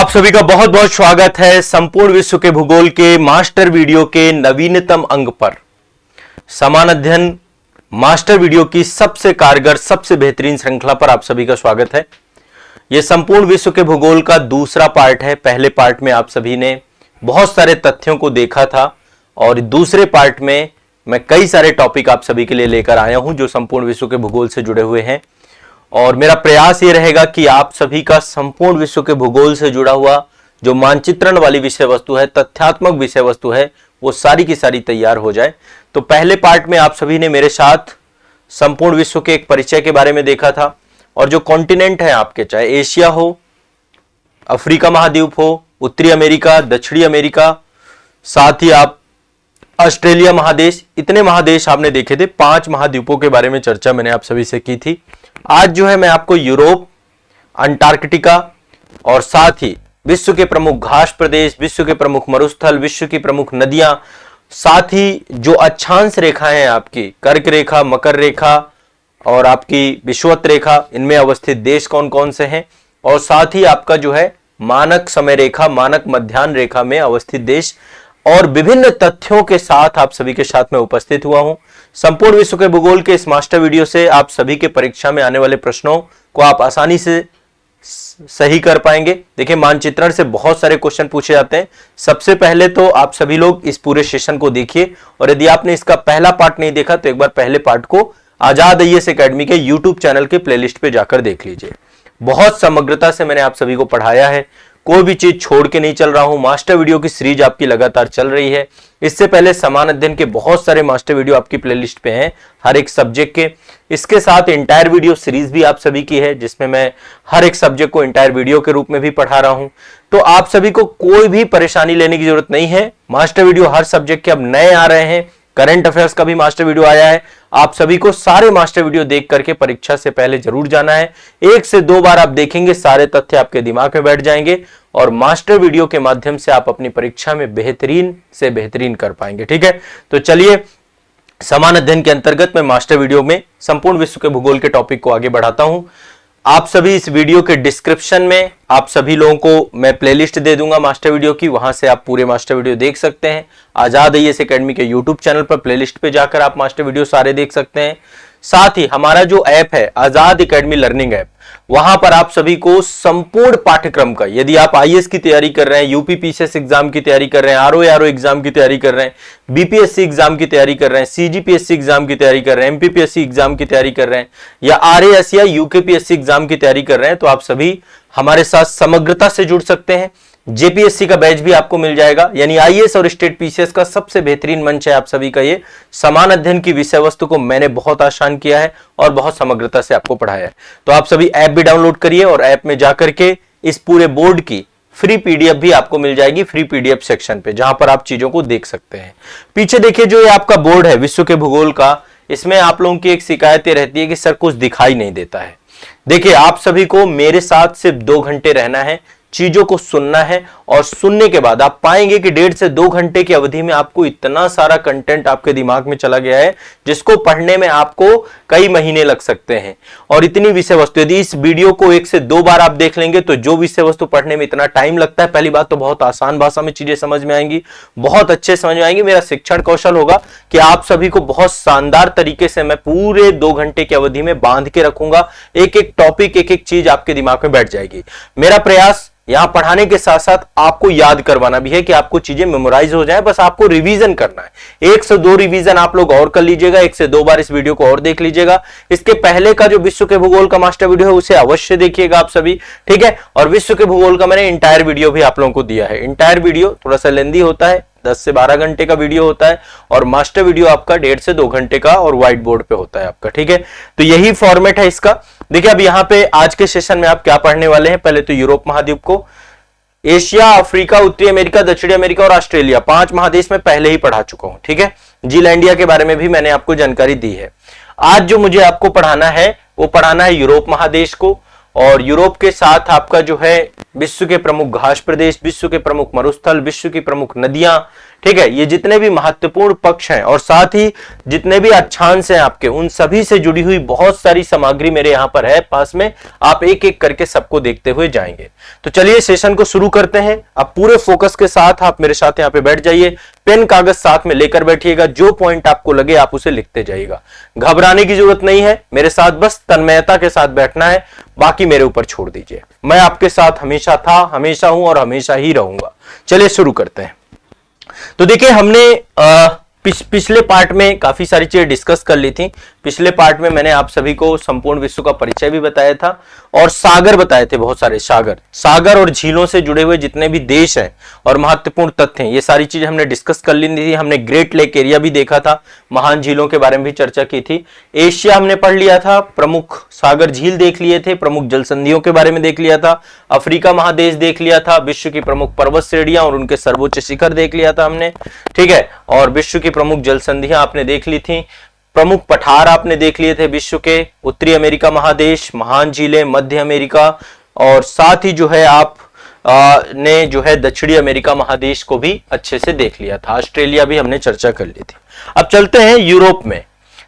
आप सभी का बहुत बहुत स्वागत है संपूर्ण विश्व के भूगोल के मास्टर वीडियो के नवीनतम अंक पर। समान अध्ययन मास्टर वीडियो की सबसे कारगर सबसे बेहतरीन श्रृंखला पर आप सभी का स्वागत है। यह संपूर्ण विश्व के भूगोल का दूसरा पार्ट है। पहले पार्ट में आप सभी ने बहुत सारे तथ्यों को देखा था और दूसरे पार्ट में मैं कई सारे टॉपिक आप सभी के लिए लेकर आया हूं जो संपूर्ण विश्व के भूगोल से जुड़े हुए हैं। और मेरा प्रयास ये रहेगा कि आप सभी का संपूर्ण विश्व के भूगोल से जुड़ा हुआ जो मानचित्रण वाली विषय वस्तु है, तथ्यात्मक विषय वस्तु है, वो सारी की सारी तैयार हो जाए। तो पहले पार्ट में आप सभी ने मेरे साथ संपूर्ण विश्व के एक परिचय के बारे में देखा था और जो कॉन्टिनेंट है आपके, चाहे एशिया हो, अफ्रीका महाद्वीप हो, उत्तरी अमेरिका, दक्षिणी अमेरिका, साथ ही आप ऑस्ट्रेलिया महादेश, इतने महादेश आपने देखे थे। 5 महाद्वीपों के बारे में चर्चा मैंने आप सभी से की थी। आज जो है मैं आपको यूरोप, अंटार्कटिका और साथ ही विश्व के प्रमुख घास प्रदेश, विश्व के प्रमुख मरुस्थल, विश्व की प्रमुख नदियां, साथ ही जो अक्षांश रेखाएं हैं आपकी कर्क रेखा, मकर रेखा और आपकी विषुवत रेखा, इनमें अवस्थित देश कौन कौन से हैं, और साथ ही आपका जो है मानक समय रेखा, मानक मध्याह्न रेखा में अवस्थित देश और विभिन्न तथ्यों के साथ आप सभी के साथ में उपस्थित हुआ हूं। संपूर्ण विश्व के भूगोल के इस मास्टर वीडियो से आप सभी के परीक्षा में आने वाले प्रश्नों को आप आसानी से सही कर पाएंगे। देखिए, मानचित्रण से बहुत सारे क्वेश्चन पूछे जाते हैं। सबसे पहले तो आप सभी लोग इस पूरे सेशन को देखिए और यदि आपने इसका पहला पार्ट नहीं देखा तो एक बार पहले पार्ट को आजाद आईएएस एकेडमी के यूट्यूब चैनल के प्लेलिस्ट पे जाकर देख लीजिए। बहुत समग्रता से मैंने आप सभी को पढ़ाया है, कोई भी चीज छोड़ के नहीं चल रहा हूं। मास्टर वीडियो की सीरीज आपकी लगातार चल रही है। इससे पहले समान अध्ययन के बहुत सारे मास्टर वीडियो आपकी प्लेलिस्ट पे हैं हर एक सब्जेक्ट के। इसके साथ इंटायर वीडियो सीरीज भी आप सभी की है जिसमें मैं हर एक सब्जेक्ट को इंटायर वीडियो के रूप में भी पढ़ा रहा हूं। तो आप सभी को कोई भी परेशानी लेने की जरूरत नहीं है। मास्टर वीडियो हर सब्जेक्ट के अब नए आ रहे हैं। करंट अफेयर्स का भी मास्टर वीडियो आया है। आप सभी को सारे मास्टर वीडियो देख करके परीक्षा से पहले जरूर जाना है। 1 से 2 बार आप देखेंगे, सारे तथ्य आपके दिमाग में बैठ जाएंगे और मास्टर वीडियो के माध्यम से आप अपनी परीक्षा में बेहतरीन से बेहतरीन कर पाएंगे। ठीक है, तो चलिए समान अध्ययन के अंतर्गत मैं मास्टर वीडियो में संपूर्ण विश्व के भूगोल के टॉपिक को आगे बढ़ाता हूं। आप सभी इस वीडियो के डिस्क्रिप्शन में आप सभी लोगों को मैं प्लेलिस्ट दे दूंगा मास्टर वीडियो की, वहां से आप पूरे मास्टर वीडियो देख सकते हैं। आजाद आईएएस एकेडमी के यूट्यूब चैनल पर प्लेलिस्ट पे जाकर आप मास्टर वीडियो सारे देख सकते हैं। साथ ही हमारा जो ऐप है आजाद एकेडमी लर्निंग ऐप, वहां पर आप सभी को संपूर्ण पाठ्यक्रम का, यदि आप आईएएस की तैयारी कर रहे हैं, यूपी पीसीएस एग्जाम की तैयारी कर रहे हैं, आरओ एग्जाम की तैयारी कर रहे हैं, बीपीएससी एग्जाम की तैयारी कर रहे हैं, सीजीपीएससी एग्जाम की तैयारी कर रहे हैं, एमपीपीएससी एग्जाम की तैयारी कर रहे हैं या आरएएस या यूकेपीएससी एग्जाम की तैयारी कर रहे हैं, तो आप सभी हमारे साथ समग्रता से जुड़ सकते हैं। जेपीएससी का बैच भी आपको मिल जाएगा, यानी आईएएस और स्टेट पीसीएस का सबसे बेहतरीन मंच है आप सभी का ये। समान अध्ययन की विषय वस्तु को मैंने बहुत आसान किया है और बहुत समग्रता से आपको पढ़ाया है। तो आप सभी ऐप भी डाउनलोड करिए और ऐप में जाकर के इस पूरे बोर्ड की फ्री पीडीएफ भी आपको मिल जाएगी फ्री पीडीएफ सेक्शन पे, जहां पर आप चीजों को देख सकते हैं। पीछे देखिए, जो ये आपका बोर्ड है विश्व के भूगोल का, इसमें आप लोगों की एक शिकायत रहती है कि सर कुछ दिखाई नहीं देता है। देखिए, आप सभी को मेरे साथ सिर्फ 2 घंटे रहना है, चीजों को सुनना है और सुनने के बाद आप पाएंगे कि 1.5 से 2 घंटे की अवधि में आपको इतना सारा कंटेंट आपके दिमाग में चला गया है जिसको पढ़ने में आपको कई महीने लग सकते हैं। और इतनी विषय वस्तु, यदि इस वीडियो को 1 से 2 बार आप देख लेंगे तो जो विषय वस्तु पढ़ने में इतना टाइम लगता है, पहली बात तो बहुत आसान भाषा में चीजें समझ में आएंगी, बहुत अच्छे समझ में आएंगी। मेरा शिक्षण कौशल होगा कि आप सभी को बहुत शानदार तरीके से मैं पूरे 2 घंटे की अवधि में बांध के रखूंगा। एक एक टॉपिक, एक एक चीज आपके दिमाग में बैठ जाएगी। मेरा प्रयास यहां पढ़ाने के साथ साथ आपको याद करवाना भी है कि आपको चीजें मेमोराइज हो जाए, बस आपको रिवीजन करना है। 1 से 2 रिवीजन आप लोग और कर लीजिएगा, 1 से 2 बार इस वीडियो को और देख लीजिएगा। इसके पहले का जो विश्व के भूगोल का मास्टर वीडियो है उसे अवश्य देखिएगा आप सभी, ठीक है। और विश्व के भूगोल का मैंने इंटायर वीडियो भी आप लोगों को दिया है। इंटायर वीडियो थोड़ा सा लेंदी होता है, 10 से 12 घंटे का वीडियो होता है और मास्टर वीडियो आपका 1.5 से 2 घंटे का और व्हाइट बोर्ड पे होता है आपका, ठीक है। तो यही फॉर्मेट है इसका। देखिए, अब यहाँ पे आज के सेशन में आप क्या पढ़ने वाले हैं, पहले तो यूरोप महाद्वीप को, एशिया, अफ्रीका, उत्तरी अमेरिका, दक्षिणी अमेरिका और ऑस्ट्रेलिया, 5 महादेश में पहले ही पढ़ा चुका हूं, ठीक है। जीलैंडिया के बारे में भी मैंने आपको जानकारी दी है। आज जो मुझे आपको पढ़ाना है वो पढ़ाना है यूरोप महादेश को, और यूरोप के साथ आपका जो है विश्व के प्रमुख घास प्रदेश, विश्व के प्रमुख मरुस्थल, विश्व की प्रमुख नदियां, ठीक है, ये जितने भी महत्वपूर्ण पक्ष हैं और साथ ही जितने भी अक्षांश हैं आपके, उन सभी से जुड़ी हुई बहुत सारी सामग्री मेरे यहां पर है पास में। आप एक एक करके सबको देखते हुए जाएंगे। तो चलिए सेशन को शुरू करते हैं। अब पूरे फोकस के साथ आप मेरे साथ यहां पे बैठ जाइए, पेन कागज साथ में लेकर बैठिएगा, जो पॉइंट आपको लगे आप उसे लिखते जाइएगा। घबराने की जरूरत नहीं है, मेरे साथ बस तन्मयता के साथ बैठना है, बाकी मेरे ऊपर छोड़ दीजिए। मैं आपके साथ हमेशा था, हमेशा हूं और हमेशा ही रहूंगा। चलिए शुरू करते हैं। तो देखिए हमने पिछले पार्ट में काफी सारी चीजें डिस्कस कर ली थी। पिछले पार्ट में मैंने आप सभी को संपूर्ण विश्व का परिचय भी बताया था और सागर बताए थे, बहुत सारे सागर और झीलों से जुड़े हुए जितने भी देश हैं और महत्वपूर्ण तथ्य हैं, ये सारी चीजें हमने डिस्कस कर ली थी। हमने ग्रेट लेक एरिया भी देखा था, महान झीलों के बारे में भी चर्चा की थी। एशिया हमने पढ़ लिया था, प्रमुख सागर झील देख लिए थे, प्रमुख जल संधियों के बारे में देख लिया था। अफ्रीका महादेश देख लिया था, विश्व की प्रमुख पर्वत श्रेणियां और उनके सर्वोच्च शिखर देख लिया था हमने, ठीक है। और विश्व की प्रमुख जल संधियां आपने देख ली थी, प्रमुख पठार आपने देख लिए थे विश्व के, उत्तरी अमेरिका महादेश, महान झीलें, मध्य अमेरिका और साथ ही जो है आप ने जो है दक्षिणी अमेरिका महादेश को भी अच्छे से देख लिया था। ऑस्ट्रेलिया भी हमने चर्चा कर ली थी। अब चलते हैं यूरोप में।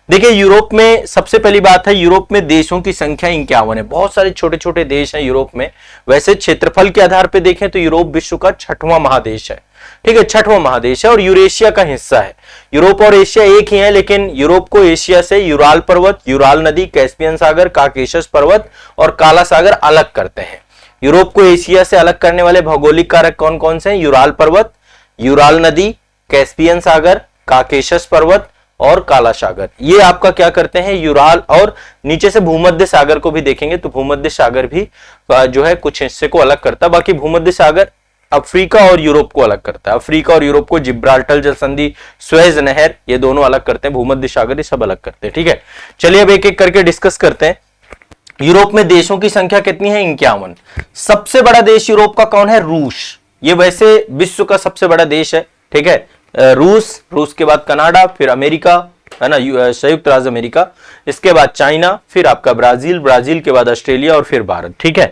देखिए यूरोप में सबसे पहली बात है, यूरोप में देशों की संख्या 51 है। बहुत सारे छोटे छोटे देश हैं यूरोप में। वैसे क्षेत्रफल के आधार पर देखें तो यूरोप विश्व का 6वां महादेश है, ठीक है, 6वां महादेश है और यूरेशिया का हिस्सा है। यूरोप और एशिया एक ही है, लेकिन यूरोप को एशिया से यूराल पर्वत, यूराल नदी, कैस्पियन सागर, काकेशस पर्वत और काला सागर अलग करते हैं। यूरोप को एशिया से अलग करने वाले भौगोलिक कारक कौन कौन से हैं? यूराल पर्वत, यूराल नदी, कैस्पियन सागर, काकेशस पर्वत और काला सागर। ये आपका क्या करते हैं, यूराल, और नीचे से भूमध्य सागर को भी देखेंगे तो भूमध्य सागर भी जो है कुछ हिस्से को अलग करता है। बाकी भूमध्य सागर अफ्रीका और यूरोप को अलग करता है। अफ्रीका और यूरोप को जिब्राल्टर जल संधि, स्वेज नहर, ये दोनों अलग करते हैं। भूमध्य सागर ये सब अलग करते हैं, ठीक है। चलिए अब एक एक करके डिस्कस करते हैं। यूरोप में देशों की संख्या कितनी है? 51। सबसे बड़ा देश यूरोप का कौन है? रूस। ये वैसे विश्व का सबसे बड़ा देश है, ठीक है। रूस के बाद कनाडा, फिर अमेरिका, है ना, संयुक्त राज्य अमेरिका, इसके बाद चाइना, फिर आपका ब्राजील के बाद ऑस्ट्रेलिया और फिर भारत, ठीक है।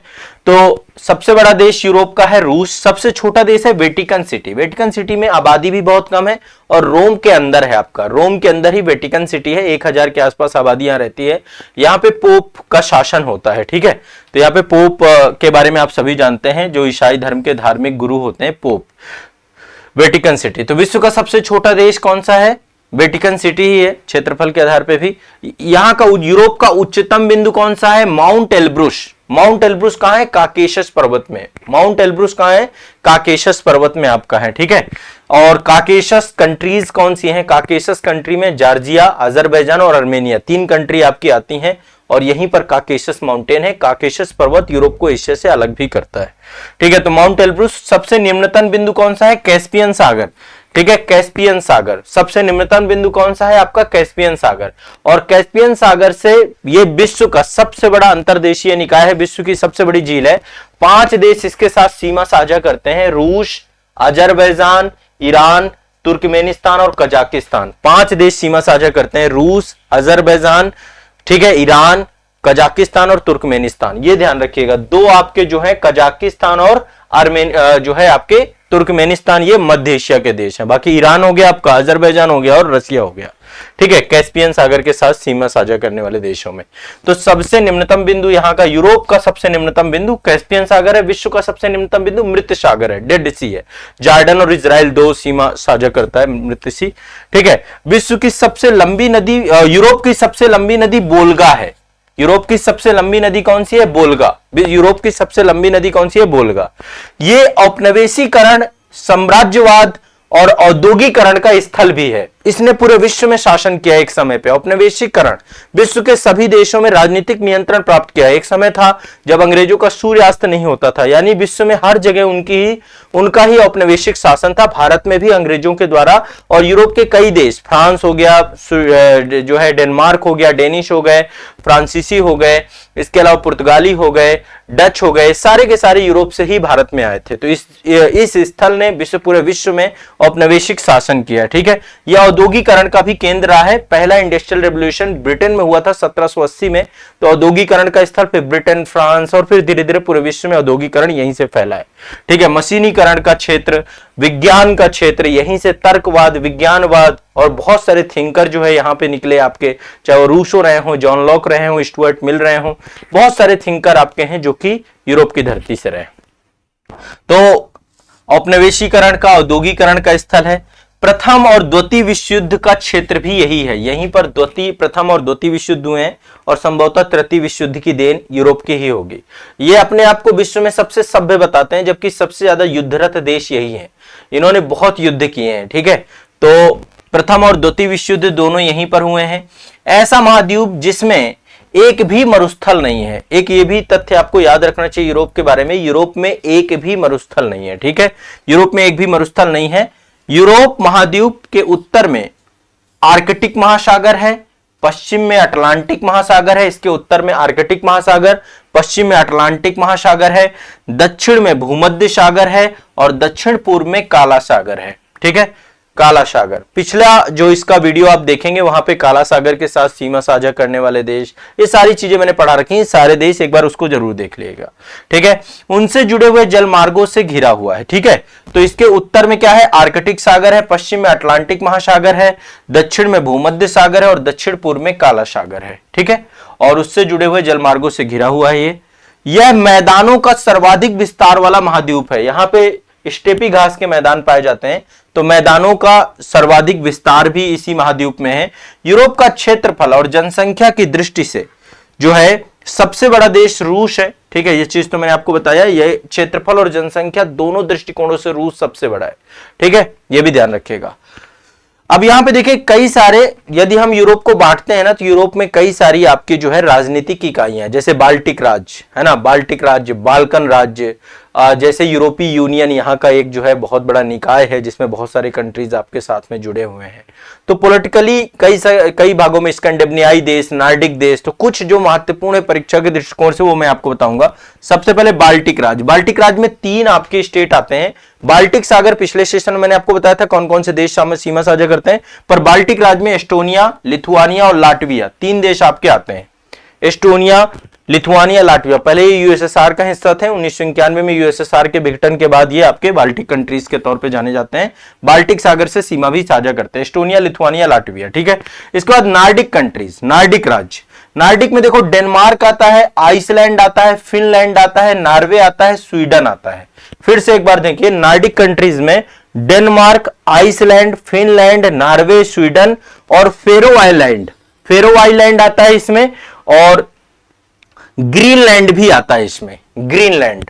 तो सबसे बड़ा देश यूरोप का है रूस। सबसे छोटा देश है वेटिकन सिटी। वेटिकन सिटी में आबादी भी बहुत कम है और रोम के अंदर है आपका, रोम के अंदर ही वेटिकन सिटी है। 1000 के आसपास आबादी यहाँ रहती है। यहाँ पे पोप का शासन होता है, ठीक है। तो यहाँ पे पोप के बारे में आप सभी जानते हैं, जो ईसाई धर्म के धार्मिक गुरु होते हैं, पोप। Vatican city. तो विश्व का सबसे छोटा देश कौन सा है? वेटिकन सिटी ही है, क्षेत्रफल के आधार पे भी। यहाँ का यूरोप का उच्चतम बिंदु कौन सा है? Mount Elbrus. माउंट एल्ब्रुस कहां है? काकेशस पर्वत में। माउंट एल्ब्रुस कहां है? काकेशस पर्वत में आपका है, ठीक है। और काकेशस कंट्रीज कौन सी हैं? काकेशस कंट्री में जॉर्जिया, अजरबैजान और आर्मेनिया, 3 कंट्री आपकी आती हैं और यहीं पर काकेशस माउंटेन है। काकेशस पर्वत यूरोप को एशिया से अलग भी करता है, ठीक है। तो माउंट एल्ब्रुस। सबसे निम्नतम बिंदु कौन सा है? कैस्पियन सागर, ठीक है। कैस्पियन सागर सबसे निम्नतम बिंदु कौन सा है आपका? कैस्पियन सागर। और कैस्पियन सागर से ये विश्व का सबसे बड़ा अंतर्देशीय निकाय है, विश्व की सबसे बड़ी झील है। 5 देश इसके साथ सीमा साझा करते हैं, रूस, अजरबैजान, ईरान, तुर्कमेनिस्तान और कजाकिस्तान। 5 देश सीमा साझा करते हैं, रूस, अजरबैजान, ठीक है, ईरान, कजाकिस्तान और तुर्कमेनिस्तान। ये ध्यान रखिएगा। 2 आपके जो है कजाकिस्तान और जो है आपके तुर्कमेनिस्तान, ये मध्य एशिया के देश हैं। बाकी ईरान हो गया आपका, अजरबैजान हो गया और रसिया हो गया, ठीक है, कैस्पियन सागर के साथ सीमा साझा करने वाले देशों में। तो सबसे निम्नतम बिंदु यहाँ का, यूरोप का सबसे निम्नतम बिंदु कैस्पियन सागर है। विश्व का सबसे निम्नतम बिंदु मृत सागर है, डेड सी है। जॉर्डन और इजराइल 2 सीमा साझा करता है, मृत सी, ठीक है। विश्व की सबसे लंबी नदी, यूरोप की सबसे लंबी नदी बोल्गा है। यूरोप की सबसे लंबी नदी कौन सी है? बोल्गा। यूरोप की सबसे लंबी नदी कौन सी है? बोल्गा। ये औपनिवेशीकरण, साम्राज्यवाद और औद्योगिकरण का स्थल भी है। इसने पूरे विश्व में शासन किया एक समय पे। औपनिवेशीकरण, विश्व के सभी देशों में राजनीतिक नियंत्रण प्राप्त किया। एक समय था जब अंग्रेजों का सूर्यास्त नहीं होता था, यानी विश्व में हर जगह उनका ही औपनिवेशिक शासन था। भारत में भी अंग्रेजों के द्वारा, और यूरोप के कई देश, फ्रांस हो गया, जो है डेनमार्क हो गया, डेनिश हो गए, फ्रांसीसी हो गए, इसके अलावा पुर्तगाली हो गए, डच हो गए, सारे के सारे यूरोप से ही भारत में आए थे। तो इस स्थल ने पूरे विश्व में औपनिवेशिक शासन किया, ठीक है। यह औद्योगिकरण का भी केंद्र रहा है। पहला इंडस्ट्रियल रेवोल्यूशन ब्रिटेन में हुआ था 1780 में, तो औद्योगिकरण का स्थल फिर ब्रिटेन, फ्रांस और फिर धीरे धीरे पूरे विश्व में औद्योगिकरण यहीं से फैला है। ठीक है, मशीनीकरण का क्षेत्र, विज्ञान का क्षेत्र, यहीं से तर्कवाद, विज्ञानवाद और बहुत सारे थिंकर जो है यहाँ पे निकले आपके, चाहे वो रूसो रहे हो, जॉन लॉक रहे हो, स्टुअर्ट मिल रहे हो, बहुत सारे थिंकर आपके हैं जो कि यूरोप की धरती से रहे। तो औपनिवेशीकरण का, औद्योगिकरण का स्थल है। प्रथम और द्वितीय विश्व युद्ध का क्षेत्र भी यही है, यहीं पर प्रथम और द्वितीय विश्व युद्ध हुए हैं और संभवतः तृतीय विश्व युद्ध की देन यूरोप की ही होगी। ये अपने आप को विश्व में सबसे सभ्य बताते हैं, जबकि सबसे ज्यादा युद्धरत देश यही है, इन्होंने बहुत युद्ध किए हैं। ठीक है, तो प्रथम और द्वितीय विश्व युद्ध दोनों यहीं पर हुए हैं। ऐसा महाद्वीप जिसमें एक भी मरुस्थल नहीं है, एक ये भी तथ्य आपको याद रखना चाहिए यूरोप के बारे में, यूरोप में एक भी मरुस्थल नहीं है। ठीक है, यूरोप में एक भी मरुस्थल नहीं है। यूरोप महाद्वीप के उत्तर में आर्कटिक महासागर है, पश्चिम में अटलांटिक महासागर है, इसके उत्तर में आर्कटिक महासागर, पश्चिम में अटलांटिक महासागर है, दक्षिण में भूमध्य सागर है और दक्षिण पूर्व में काला सागर है। ठीक है, काला सागर, पिछला जो इसका वीडियो आप देखेंगे वहां पे काला सागर के साथ सीमा साझा करने वाले देश, ये सारी चीजें मैंने पढ़ा रखी हैं, सारे देश एक बार उसको जरूर देख लीजिएगा। ठीक है, उनसे जुड़े हुए जल मार्गों से घिरा हुआ है। ठीक है, तो इसके उत्तर में क्या है, आर्कटिक सागर है, पश्चिम में अटलांटिक महासागर है, दक्षिण में भूमध्य सागर है और दक्षिण पूर्व में काला सागर है। ठीक है, और उससे जुड़े हुए जल मार्गों से घिरा हुआ है। यह मैदानों का सर्वाधिक विस्तार वाला महाद्वीप है, यहाँ पे स्टेपी घास के मैदान पाए जाते हैं, तो मैदानों का सर्वाधिक विस्तार भी इसी महाद्वीप में है। यूरोप का क्षेत्रफल और जनसंख्या की दृष्टि से जो है सबसे बड़ा देश रूस है। ठीक है, ये चीज तो मैंने आपको बताया, ये क्षेत्रफल और जनसंख्या दोनों दृष्टिकोणों से रूस सबसे बड़ा है। ठीक है, ये भी ध्यान रखिएगा। अब यहां पे देखिए कई सारे, यदि हम यूरोप को बांटते हैं ना, तो यूरोप में कई सारी आपकी जो है राजनीतिक इकाइयां हैं, जैसे बाल्टिक राज्य है ना, बाल्टिक राज्य, बाल्कन राज्य, जैसे यूरोपीय यूनियन यहाँ का एक जो है बहुत बड़ा निकाय है जिसमें बहुत सारे कंट्रीज आपके साथ में जुड़े हुए हैं। तो पॉलिटिकली कई भागों में स्कैंडिनेवियाई देश, नॉर्डिक देश, तो कुछ जो महत्वपूर्ण है परीक्षा के दृष्टिकोण से वो मैं आपको बताऊंगा। सबसे पहले बाल्टिक राज्य, बाल्टिक राज्य में 3 आपके स्टेट आते हैं। बाल्टिक सागर पिछले सेशन में मैंने आपको बताया था कौन कौन से देश सीमा साझा करते हैं, पर बाल्टिक राज्य में एस्टोनिया, लिथुआनिया और लाटविया 3 देश आपके आते हैं। एस्टोनिया, लिथुआनिया, लाटविया, पहले ये यूएसएसआर का हिस्सा थे, 1991 में यूएसएसआर के विघटन के बाद ये आपके बाल्टिक कंट्रीज के तौर पे जाने जाते हैं। बाल्टिक सागर से सीमा भी साझा करते हैं, एस्टोनिया, लिथुआनिया, लाटविया। ठीक है, इसके बाद नॉर्डिक कंट्रीज, नॉर्डिक राज्य, नॉर्डिक में देखो डेनमार्क आता है, आइसलैंड आता है, फिनलैंड आता है, नॉर्वे आता है, स्वीडन आता है। फिर से एक बार देखिए, नॉर्डिक कंट्रीज में Denmark, Iceland, Finland, Norway, Sweden और फेरो आइलैंड, फेरो आइलैंड आता है इसमें, और ग्रीनलैंड भी आता है इसमें, ग्रीनलैंड।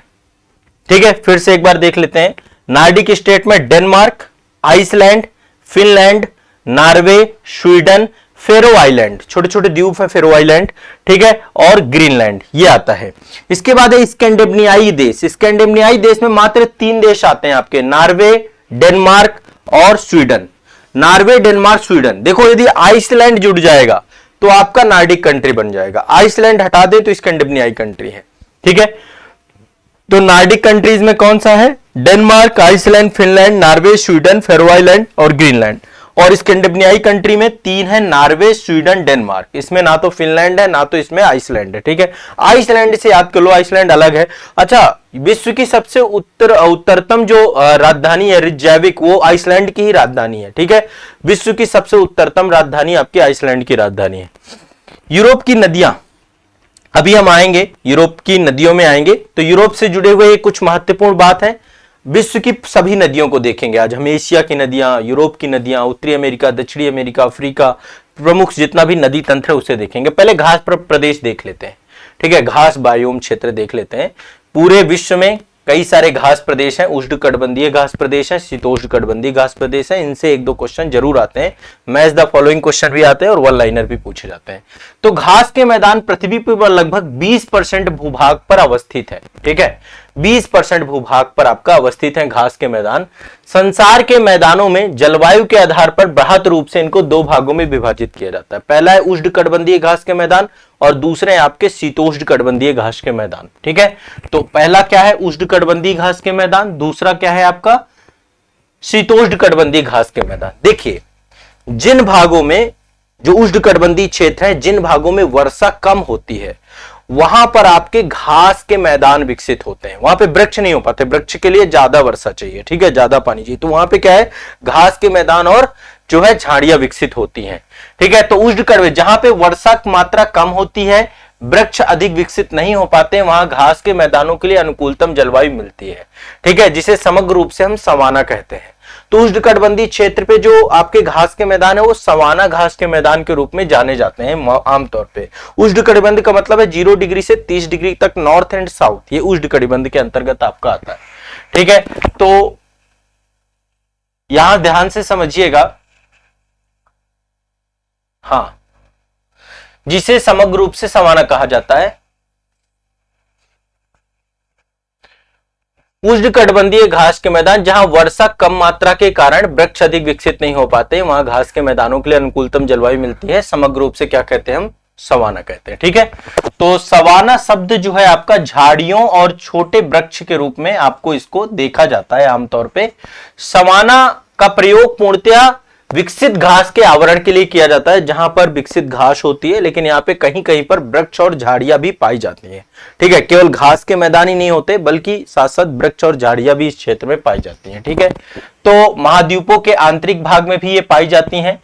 ठीक है, फिर से एक बार देख लेते हैं, नॉर्डिक स्टेट में Denmark, Iceland, Finland, Norway, Sweden, Faroe island, छोटे छोटे द्वीप है फेरो आइलैंड। ठीक है, और ग्रीनलैंड ये आता है। इसके बाद है स्कैंडिनेवियाई देश, स्कैंडिनेवियाई देश में मात्र 3 देश आते हैं आपके, नॉर्वे, डेनमार्क और स्वीडन। Norway, Denmark, Sweden. देखो यदि आइसलैंड जुड़ जाएगा तो आपका नॉर्डिक कंट्री बन जाएगा, आइसलैंड हटा दे तो स्कैंडिनेवियाई कंट्री है। ठीक है, तो नॉर्डिक कंट्रीज में कौन सा है, Denmark, Iceland, Finland, Norway, Sweden, Faroe island और ग्रीनलैंड। और स्कैंडिनेवियाई कंट्री में 3 है, नॉर्वे, स्वीडन, डेनमार्क। इसमें ना तो फिनलैंड है ना तो इसमें आइसलैंड है। ठीक है, आइसलैंड से याद कर लो, आइसलैंड अलग है। अच्छा, विश्व की सबसे उत्तरतम जो राजधानी है रिकयाविक, वो आइसलैंड की ही राजधानी है। ठीक है, विश्व की सबसे उत्तरतम राजधानी आपकी आइसलैंड की राजधानी है। यूरोप की नदियां, अभी हम आएंगे यूरोप की नदियों में आएंगे। तो यूरोप से जुड़े हुए कुछ महत्वपूर्ण बात है, विश्व की सभी नदियों को देखेंगे आज हम, एशिया की नदियां, यूरोप की नदियां, उत्तरी अमेरिका, दक्षिणी अमेरिका, अफ्रीका, प्रमुख जितना भी नदी तंत्र है उसे देखेंगे। पहले घास प्रदेश देख लेते हैं। ठीक है, घास बायोम क्षेत्र देख लेते हैं। पूरे विश्व में कई सारे घास प्रदेश हैं, उष्णकटिबंधीय घास प्रदेश हैं, शीतोष्णकटिबंधीय घास प्रदेश हैं। इनसे 1-2 क्वेश्चन जरूर आते हैं, मैच द फॉलोइंग क्वेश्चन भी आते हैं और वन लाइनर भी पूछे जाते हैं। तो घास के मैदान पृथ्वी पर लगभग 20% भूभाग पर अवस्थित है। ठीक है, 20% भूभाग पर आपका अवस्थित है घास के मैदान। संसार के मैदानों में जलवायु के आधार पर बृहत रूप से इनको 2 भागों में विभाजित किया जाता है। पहला है उष्णकटिबंधीय घास के मैदान और दूसरे हैं आपके शीतोष्णकटिबंधीय घास के मैदान। ठीक है, तो पहला क्या है, उष्णकटिबंधीय घास के मैदान, दूसरा क्या है आपका शीतोष्णकटिबंधीय घास के मैदान। देखिए जिन भागों में, जो उष्णकटिबंधीय क्षेत्र है, जिन भागों में वर्षा कम होती है वहां पर आपके घास के मैदान विकसित होते हैं। वहां पे वृक्ष नहीं हो पाते, वृक्ष के लिए ज्यादा वर्षा चाहिए, ठीक है, ज्यादा पानी चाहिए, तो वहां पे क्या है, घास के मैदान और जो है झाड़ियां विकसित होती हैं, ठीक है। तो उष्णकटिबंधीय जहां पे वर्षा की मात्रा कम होती है, वृक्ष अधिक विकसित नहीं हो पाते, वहां घास के मैदानों के लिए अनुकूलतम जलवायु मिलती है, ठीक है, जिसे समग्र रूप से हम सवाना कहते हैं। तो उष्णकटिबंधीय क्षेत्र पे जो आपके घास के मैदान है वो सवाना घास के मैदान के रूप में जाने जाते हैं आमतौर पे। उष्णकटिबंध का मतलब है 0 डिग्री से 30 डिग्री तक नॉर्थ एंड साउथ, ये उष्णकटिबंध के अंतर्गत आपका आता है, ठीक है। तो यहां ध्यान से समझिएगा, हां, जिसे समग्र रूप से सवाना कहा जाता है। उष्णकटिबंधीय घास के मैदान जहां वर्षा कम मात्रा के कारण वृक्ष अधिक विकसित नहीं हो पाते, वहां घास के मैदानों के लिए अनुकूलतम जलवायु मिलती है, समग्र रूप से क्या कहते हैं, हम सवाना कहते हैं, ठीक है। तो सवाना शब्द जो है आपका झाड़ियों और छोटे वृक्ष के रूप में आपको इसको देखा जाता है आमतौर पे। सवाना का प्रयोग पूर्णतया विकसित घास के आवरण के लिए किया जाता है, जहां पर विकसित घास होती है, लेकिन यहाँ पे कहीं कहीं पर वृक्ष और झाड़ियां भी पाई जाती हैं, ठीक है। केवल घास के मैदान ही नहीं होते, बल्कि साथ साथ वृक्ष और झाड़ियां भी इस क्षेत्र में पाई जाती हैं, ठीक है। तो महाद्वीपों के आंतरिक भाग में भी ये पाई जाती हैं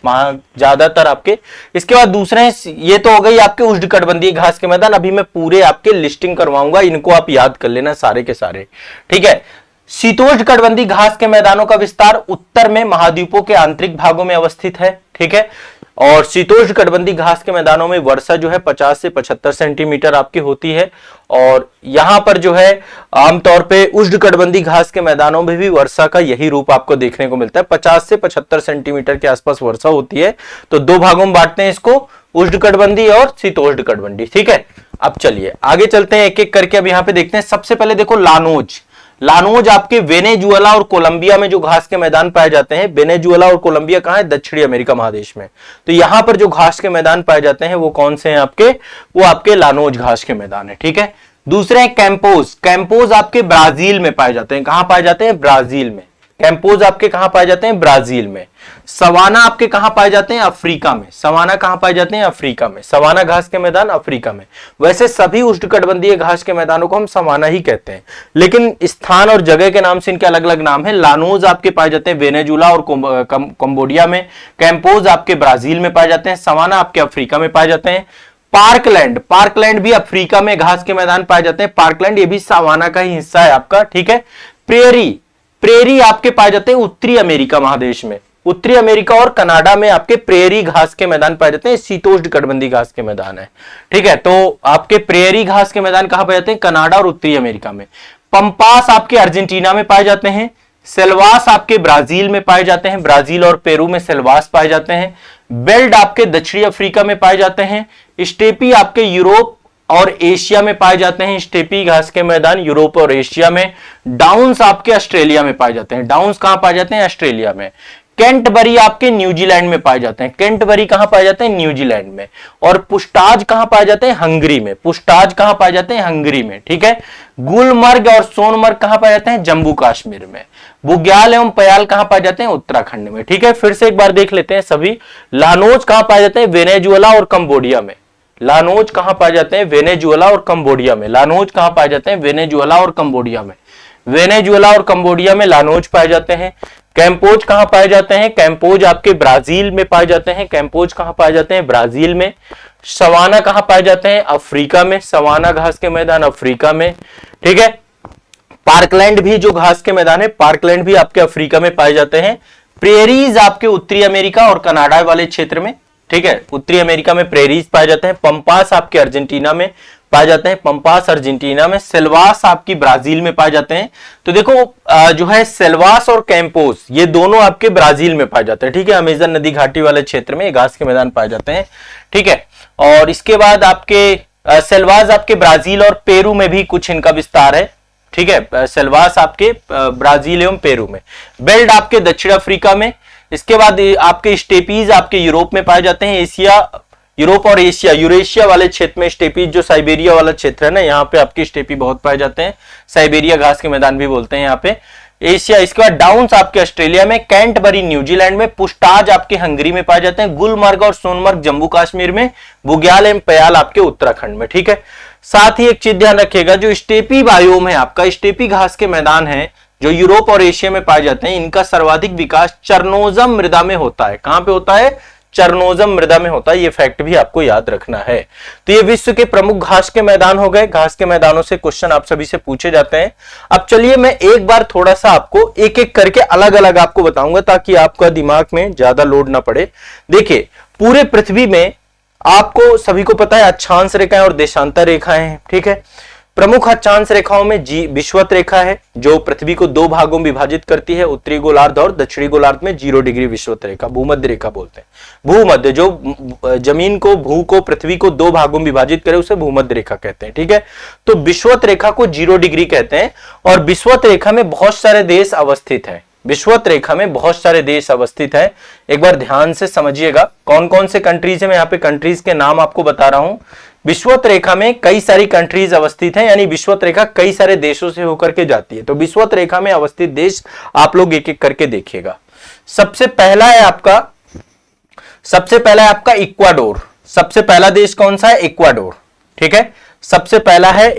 ज्यादातर आपके। इसके बाद दूसरे, ये तो हो गई आपके उष्णकटिबंधीय घास के मैदान। अभी मैं पूरे आपके लिस्टिंग करवाऊंगा, इनको आप याद कर लेना सारे के सारे, ठीक है। शीतोष्णकटिबंधीय घास के मैदानों का विस्तार उत्तर में महाद्वीपों के आंतरिक भागों में अवस्थित है, ठीक है। और शीतोष्णकटिबंधीय घास के मैदानों में वर्षा जो है 50 से 75 सेंटीमीटर आपकी होती है, और यहां पर जो है आमतौर पे उष्णकटिबंधीय घास के मैदानों में भी वर्षा का यही रूप आपको देखने को मिलता है, 50 से 75 सेंटीमीटर के आसपास वर्षा होती है। तो दो भागों में बांटते हैं इसको, उष्णकटिबंधीय और शीतोष्णकटिबंधीय, ठीक है। अब चलिए आगे चलते हैं, एक एक करके अब यहां पे देखते हैं। सबसे पहले देखो लानोज। लानोज आपके वेनेजुएला और कोलंबिया में जो घास के मैदान पाए जाते हैं। वेनेजुएला और कोलंबिया कहां है, दक्षिणी अमेरिका महादेश में। तो यहां पर जो घास के मैदान पाए जाते हैं वो कौन से हैं आपके, वो आपके लानोज घास के मैदान है, ठीक है। दूसरे हैं कैंपोज। कैंपोज आपके ब्राजील में पाए जाते हैं। कहां पाए जाते हैं, ब्राजील में। कैंपोज आपके कहां पाए जाते हैं, ब्राजील में। सवाना आपके कहां पाए जाते हैं, अफ्रीका में। सवाना कहां पाए जाते हैं, अफ्रीका में। सवाना घास के मैदान अफ्रीका में। वैसे सभी उष्णकटिबंधीय घास के मैदानों को हम सवाना ही कहते हैं, लेकिन स्थान और जगह के नाम से इनके अलग अलग नाम है। लानोज आपके पाए जाते हैं वेनेजुएला और कंबोडिया में। कैंपोज आपके ब्राजील में पाए जाते हैं। सवाना आपके अफ्रीका में पाए जाते हैं। पार्कलैंड, पार्कलैंड भी अफ्रीका में घास के मैदान पाए जाते हैं। पार्कलैंड ये भी सवाना का ही हिस्सा है आपका, ठीक है। प्रेरी, प्रेरी आपके पाए जाते हैं उत्तरी अमेरिका महादेश में। उत्तरी अमेरिका और कनाडा में आपके प्रेरी घास के मैदान पाए जाते हैं। शीतोष्णकटिबंधीय घास के मैदान है, ठीक है। तो आपके प्रेरी घास के मैदान कहां पाए जाते हैं, कनाडा और उत्तरी अमेरिका में। पंपास आपके अर्जेंटीना में पाए जाते हैं। सेल्वास आपके ब्राजील में पाए जाते हैं। ब्राजील और पेरू में सेल्वास पाए जाते हैं। बेल्ट आपके दक्षिणी अफ्रीका में पाए जाते हैं। स्टेपी आपके यूरोप और एशिया में पाए जाते हैं। स्टेपी घास के मैदान यूरोप और एशिया में। डाउन्स आपके ऑस्ट्रेलिया में पाए जाते हैं। डाउन्स कहां पाए जाते हैं, ऑस्ट्रेलिया में। केंटबरी आपके न्यूजीलैंड में पाए जाते हैं। केंटबरी कहां पाए जाते हैं, न्यूजीलैंड में। और पुष्टाज कहां पाए जाते हैं, हंगरी में। पुष्टाज कहां पाए जाते हैं, हंगरी में, ठीक है। गुलमर्ग और सोनमर्ग कहां पाए जाते हैं, जम्मू कश्मीर में। बुग्याल एवं पयाल कहां पाए जाते हैं, उत्तराखंड में, ठीक है। फिर से एक बार देख लेते हैं सभी। लानोज कहां पाए जाते हैं, वेनेजुएला और कंबोडिया में। लानोज कहां पाए जाते हैं, वेनेजुएला और कंबोडिया में। लानोज कहां पाए जाते हैं, वेनेजुएला और कंबोडिया में। वेनेजुएला और कंबोडिया में लानोज पाए जाते हैं। कैंपोज कहां पाए जाते हैं, कैंपोज आपके ब्राजील में पाए जाते हैं। कैंपोज कहां पाए जाते हैं, ब्राजील में। सवाना कहां पाए जाते हैं, अफ्रीका में। सवाना घास के मैदान अफ्रीका में, ठीक है। पार्कलैंड भी जो घास के मैदान है, पार्कलैंड भी आपके अफ्रीका में पाए जाते हैं। प्रेरीज आपके उत्तरी अमेरिका और कनाडा वाले क्षेत्र में, ठीक है। उत्तरी अमेरिका में प्रेरीज पाए जाते हैं। पंपास आपके अर्जेंटीना में पाए जाते हैं। पंपास अर्जेंटीना में। सेल्वास आपकी ब्राजील में पाए जाते हैं। तो देखो जो है सेल्वास और कैंपोस ये दोनों आपके ब्राजील में पाए जाते हैं, ठीक है। अमेजन नदी घाटी वाले क्षेत्र में घास के मैदान पाए जाते हैं, ठीक है। और इसके बाद आपके सेल्वास आपके ब्राजील और पेरू में भी कुछ इनका विस्तार है, ठीक है। सेल्वास आपके ब्राजील एवं पेरू में। बेल्ट आपके दक्षिण अफ्रीका में। इसके बाद आपके स्टेपीज आपके यूरोप में पाए जाते हैं। एशिया, यूरोप और एशिया, यूरेशिया वाले क्षेत्र में स्टेपीज, जो साइबेरिया वाला क्षेत्र है ना, यहाँ पे आपकी स्टेपी बहुत पाए जाते हैं। साइबेरिया घास के मैदान भी बोलते हैं यहाँ पे। एशिया। इसके बाद डाउन्स आपके ऑस्ट्रेलिया में, कैंटबरी न्यूजीलैंड में, पुष्टाज आपके हंगरी में पाए जाते हैं, गुलमर्ग और सोनमर्ग जम्मू कश्मीर में, बुग्याल एवं पयाल आपके उत्तराखंड में। ठीक है, साथ ही एक चीज ध्यान रखिएगा, जो स्टेपी बायोम है आपका, स्टेपी घास के मैदान है जो यूरोप और एशिया में पाए जाते हैं, इनका सर्वाधिक विकास चरनोजम मृदा में होता है। कहां पे होता है? चरनोजम मृदा में होता है। ये फैक्ट भी आपको याद रखना है। तो ये विश्व के प्रमुख घास के मैदान हो गए। घास के मैदानों से क्वेश्चन आप सभी से पूछे जाते हैं। अब चलिए मैं एक बार थोड़ा सा आपको एक एक करके अलग अलग आपको बताऊंगा ताकि आपका दिमाग में ज्यादा लोड ना पड़े। देखिए, पूरे पृथ्वी में आपको सभी को पता है अक्षांश रेखाएं और देशांतर रेखाएं हैं। ठीक है, प्रमुख अक्षांश रेखाओं में विषुवत रेखा है जो पृथ्वी को दो भागों में विभाजित करती है, उत्तरी गोलार्ध और दक्षिणी गोलार्ध में 0 डिग्री विषुवत रेखा, भूमध्य रेखा बोलते हैं। भूमध्य, जो जमीन को, भू को, पृथ्वी को दो भागों में विभाजित करे उसे भूमध्य रेखा कहते हैं। ठीक है, तो विषुवत रेखा को 0 डिग्री कहते हैं। और विषुवत रेखा में बहुत सारे देश अवस्थित हैं। विषुवत रेखा में बहुत सारे देश अवस्थित हैं। एक बार ध्यान से समझिएगा कौन कौन से कंट्रीज है। मैं यहाँ पे कंट्रीज के नाम आपको बता रहा हूं। विषुवत रेखा में कई सारी कंट्रीज अवस्थित हैं, यानी विषुवत रेखा कई सारे देशों से होकर के जाती है। तो विषुवत रेखा में अवस्थित देश आप लोग एक एक करके देखिएगा। सबसे पहला है आपका इक्वाडोर। सबसे पहला देश कौन सा है? इक्वाडोर। ठीक है, सबसे पहला है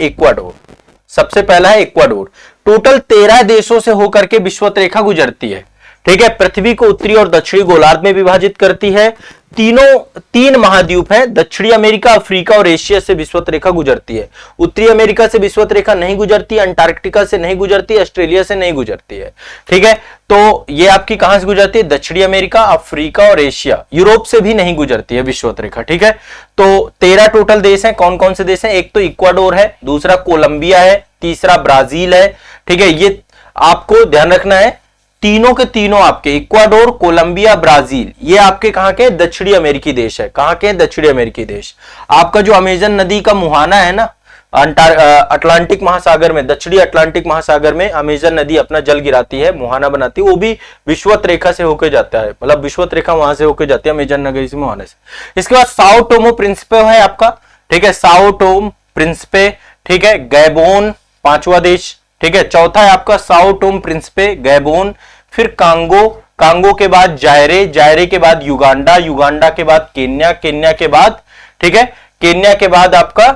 इक्वाडोर। टोटल 13 देशों से होकर के विषुवत रेखा गुजरती है। ठीक है, पृथ्वी को उत्तरी और दक्षिणी गोलार्ध में विभाजित करती है। तीन महाद्वीप है, दक्षिणी अमेरिका, अफ्रीका और एशिया से विषुवत रेखा गुजरती है। उत्तरी अमेरिका से विषुवत रेखा नहीं गुजरती, अंटार्कटिका से नहीं गुजरती, ऑस्ट्रेलिया से नहीं गुजरती है। ठीक है, तो ये आपकी कहां से गुजरती है? दक्षिणी अमेरिका, अफ्रीका और एशिया। यूरोप से भी नहीं गुजरती है विषुवत रेखा। ठीक है, तो 13 टोटल देश हैं। कौन कौन से देश हैं? एक तो इक्वाडोर है, दूसरा कोलंबिया है, तीसरा ब्राजील है। ठीक है, ये आपको ध्यान रखना है। तीनों के तीनों आपके इक्वाडोर, कोलंबिया, ब्राजील, ये आपके कहां के? दक्षिणी अमेरिकी देश है। कहां के? दक्षिणी अमेरिकी देश। आपका जो अमेजन नदी का मुहाना है ना अटलांटिक महासागर में, दक्षिणी अटलांटिक महासागर में अमेजन नदी अपना जल गिराती है, मुहाना बनाती है, वो भी विषुवत रेखा से होकर जाता है। मतलब विषुवत रेखा वहां से होकर जाती है, अमेजन नदी से, मुहाने से। इसके बाद साओ टोमो प्रिंसिपे है आपका। ठीक है, साओ टोम प्रिंसिपे। ठीक है, गैबोन 5वां देश। ठीक है, चौथा है आपका साओ टोम प्रिंसिपे, गैबोन। फिर कांगो के बाद जायरे के बाद युगांडा, युगांडा के बाद केन्या के बाद, ठीक है, केन्या के बाद आपका,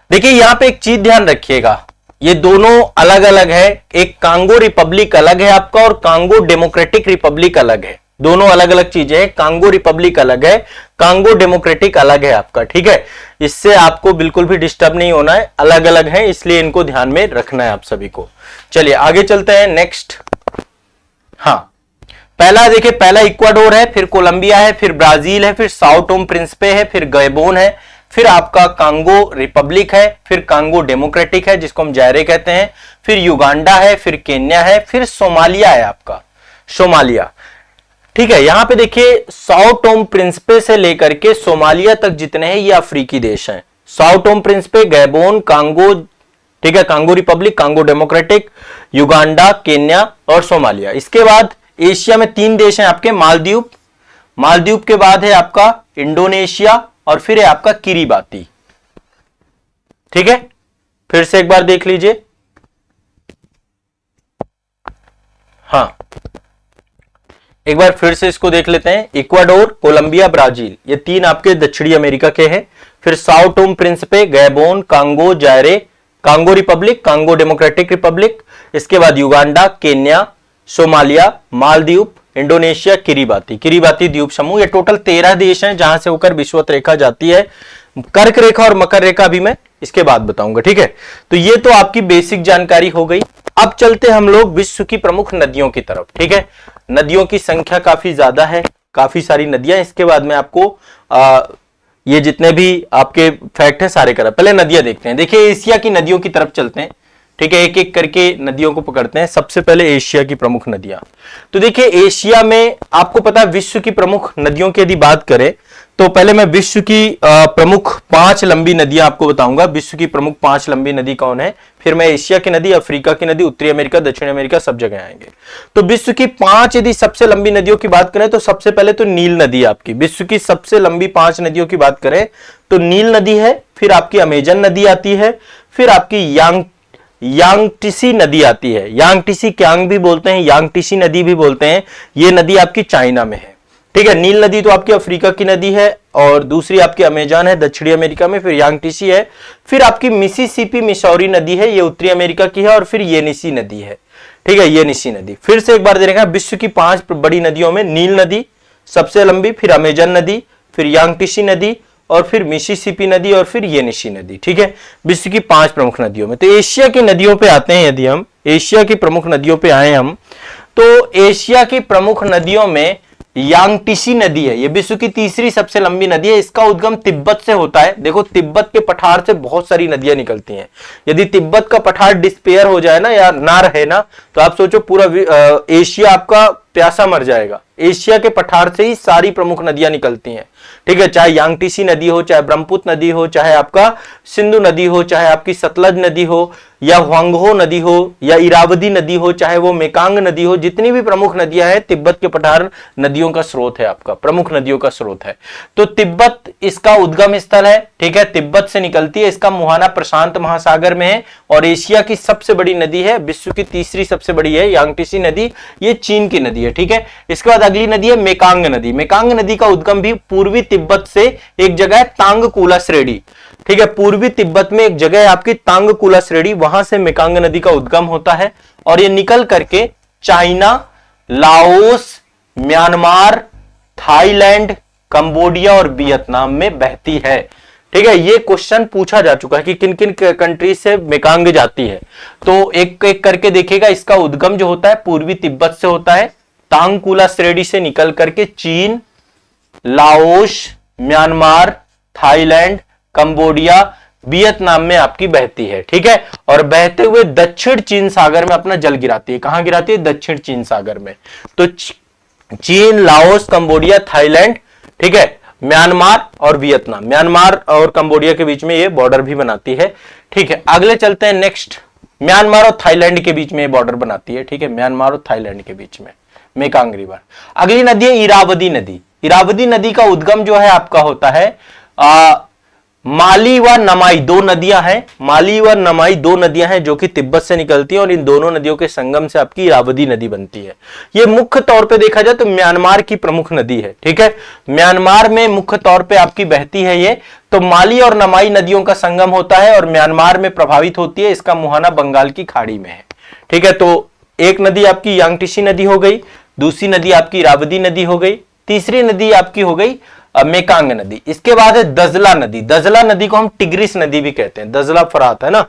देखिए यहां पे एक चीज ध्यान रखिएगा, ये दोनों अलग अलग है। एक कांगो रिपब्लिक अलग है आपका और कांगो डेमोक्रेटिक रिपब्लिक अलग है। दोनों अलग अलग चीजें हैं। कांगो रिपब्लिक अलग है, कांगो डेमोक्रेटिक अलग है आपका। ठीक है, इससे आपको बिल्कुल भी डिस्टर्ब नहीं होना है, अलग अलग है, इसलिए इनको ध्यान में रखना है आप सभी को। चलिए आगे चलते हैं नेक्स्ट। हाँ, पहला देखिए, पहला इक्वाडोर है, फिर कोलंबिया है, फिर ब्राजील है, फिर साओ टोम प्रिंसिपे है, फिर गैबोन है, फिर आपका कांगो रिपब्लिक है, फिर कांगो डेमोक्रेटिक है जिसको हम जायरे कहते हैं, फिर युगांडा है, फिर केन्या है, फिर सोमालिया है आपका, सोमालिया। ठीक है, यहां पे देखिए साओ टोम प्रिंसिपे से लेकर के सोमालिया तक जितने हैं ये अफ्रीकी देश हैं। Sao Tomé Principe, Gabon, Congo, ठीक है, Congo Republic, Congo democratic, Uganda, Kenya और सोमालिया। इसके बाद एशिया में 3 देश हैं आपके, मालदीव, मालदीव के बाद है आपका इंडोनेशिया और फिर है आपका किरीबाती। ठीक है, फिर से एक बार देख लीजिए। हाँ, एक बार फिर से इसको देख लेते हैं। इक्वाडोर, कोलंबिया, ब्राजील, ये 3 आपके दक्षिणी अमेरिका के हैं। फिर Sao Tomé Principe, Gabon, Congo, जायरे, Congo Republic, Congo democratic Republic, इसके बाद Uganda, Kenya, Somalia, Maldives, Indonesia, Kiribati, Kiribati द्वीप समूह। ये टोटल 13 देश हैं जहां से होकर विषुवत रेखा जाती है। कर्क रेखा और मकर रेखा भी मैं इसके बाद बताऊंगा। ठीक है, तो ये तो आपकी बेसिक जानकारी हो गई। अब चलते हम लोग विश्व की प्रमुख नदियों की तरफ। ठीक है, नदियों की संख्या काफी ज्यादा है, काफी सारी नदियां। इसके बाद में आपको ये जितने भी आपके फैक्ट है सारे करा। पहले नदियां देखते हैं। देखिए एशिया की नदियों की तरफ चलते हैं। ठीक है, एक एक करके नदियों को पकड़ते हैं। सबसे पहले एशिया की प्रमुख नदियां। तो देखिए एशिया में आपको पता है विश्व की प्रमुख नदियों की यदि बात करें तो पहले मैं विश्व की प्रमुख 5 लंबी नदियां आपको बताऊंगा। विश्व की प्रमुख 5 लंबी नदी कौन है, फिर मैं एशिया की नदी, अफ्रीका की नदी, उत्तरी अमेरिका, दक्षिण अमेरिका, सब जगह आएंगे। तो विश्व की 5 यदि सबसे लंबी नदियों की बात करें तो सबसे पहले तो नील नदी आपकी, विश्व की सबसे लंबी 5 नदियों की बात करें तो नील नदी है, फिर आपकी अमेजन नदी आती है, फिर आपकी यांगटीसी नदी आती है, यांगटीसी क्यांग भी बोलते हैं, यांगटीसी नदी भी बोलते हैं। ये नदी आपकी चाइना में है, ठीक है। नील नदी तो आपकी अफ्रीका की नदी है, और दूसरी आपकी अमेजन है दक्षिणी अमेरिका में, फिर यांगटीसी है, फिर आपकी मिसिसिपी मिसौरी नदी है, ये उत्तरी अमेरिका की है, और फिर येनिसी नदी है, ठीक है, येनिसी नदी। फिर से एक बार देखा, विश्व की 5 बड़ी नदियों में नील नदी सबसे लंबी, फिर अमेजन नदी, फिर यांगटीसी नदी, और फिर मिसिसिपी नदी, और फिर येनिसी नदी, ठीक है। विश्व की 5 प्रमुख नदियों में। तो एशिया की नदियों पे आते हैं, यदि हम एशिया की प्रमुख नदियों पे आए हम, तो एशिया की प्रमुख नदियों में यांगटीसी नदी है, ये विश्व की तीसरी सबसे लंबी नदी है। इसका उद्गम तिब्बत से होता है। देखो, तिब्बत के पठार से बहुत सारी नदियां निकलती हैं। यदि तिब्बत का पठार डिस्पेयर हो जाए ना, या ना रहे ना, तो आप सोचो पूरा एशिया आपका प्यासा मर जाएगा। एशिया के पठार से ही सारी प्रमुख नदियां निकलती हैं, ठीक है। चाहे यांगटीसी नदी हो, चाहे ब्रह्मपुत्र नदी हो, चाहे आपका सिंधु नदी हो, चाहे आपकी सतलज नदी हो, या ह्वांगहो नदी हो, या इरावदी नदी हो, चाहे वो मेकांग नदी हो, जितनी भी प्रमुख नदियां हैं, तिब्बत के पठार नदियों का स्रोत है, आपका प्रमुख नदियों का स्रोत है। तो तिब्बत इसका उद्गम स्थल है, ठीक है, तिब्बत से निकलती है। इसका मुहाना प्रशांत महासागर में है, और एशिया की सबसे बड़ी नदी है, विश्व की तीसरी सबसे बड़ी है यांगटीसी नदी, ये चीन की नदी है, ठीक है। इसके बाद अगली नदी है मेकांग नदी। मेकांग नदी का उद्गम भी पूर्वी तिब्बत से एक जगह है तांगकूला श्रेणी, ठीक है। पूर्वी तिब्बत में एक जगह है आपकी तांगकूला श्रेणी, वहां से मेकांग नदी का उद्गम होता है, और ये निकल करके China, Laos, Myanmar, Thailand, Cambodia और वियतनाम में बहती है, ठीक है। ये क्वेश्चन पूछा जा चुका है कि किन किन कंट्री से मेकांग जाती है। तो एक एक करके देखिएगा, इसका उद्गम जो होता है पूर्वी तिब्बत से होता है, तांगकूला श्रेणी से निकल करके चीन, Laos, Myanmar, Thailand, Cambodia, Vietnam में आपकी बहती है, ठीक है। और बहते हुए दक्षिण चीन सागर में अपना जल गिराती है। कहां गिराती है? दक्षिण चीन सागर में। तो चीन, लाओस, कंबोडिया, थाईलैंड, ठीक है, म्यांमार और वियतनाम, म्यांमार और कंबोडिया के बीच में ये बॉर्डर भी बनाती है, ठीक है। अगले चलते हैं नेक्स्ट, म्यांमार और थाईलैंड के बीच में ये बॉर्डर बनाती है, ठीक है, म्यांमार और थाईलैंड के बीच में मेकांग रिवर। अगली नदी है इरावदी नदी। इरावदी नदी का उद्गम जो है आपका होता है माली व नमाई, दो नदियां हैं, माली व नमाई दो नदियां हैं जो कि तिब्बत से निकलती हैं, और इन दोनों नदियों के संगम से आपकी इरावदी नदी बनती है। ये मुख्य तौर पे देखा जाए तो म्यांमार की प्रमुख नदी है, ठीक है। म्यांमार में मुख्य तौर पे आपकी बहती है ये। तो माली और नमाई नदियों का संगम होता है और म्यांमार में प्रभावित होती है। इसका मुहाना बंगाल की खाड़ी में है, ठीक है। तो एक नदी आपकी यांगटीसी नदी हो गई, दूसरी नदी आपकी इरावदी नदी हो गई, तीसरी नदी आपकी हो गई मेकांग नदी। इसके बाद है दजला नदी। दजला नदी को हम टिग्रिस नदी भी कहते हैं, दजला फरात है ना,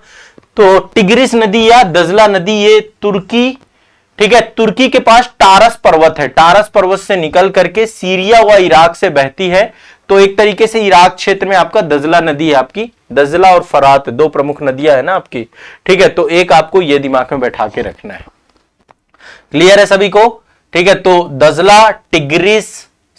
तो टिग्रिस नदी या दजला नदी ये तुर्की, ठीक है, तुर्की के पास टारस पर्वत है, टारस पर्वत से निकल करके सीरिया व इराक से बहती है। तो एक तरीके से इराक क्षेत्र में आपका दजला नदी है आपकी, दजला और फरात दो प्रमुख नदियां है ना आपकी, ठीक है। तो एक आपको ये दिमाग में बैठा के रखना है। क्लियर है सभी को? ठीक है। तो दजला टिग्रिस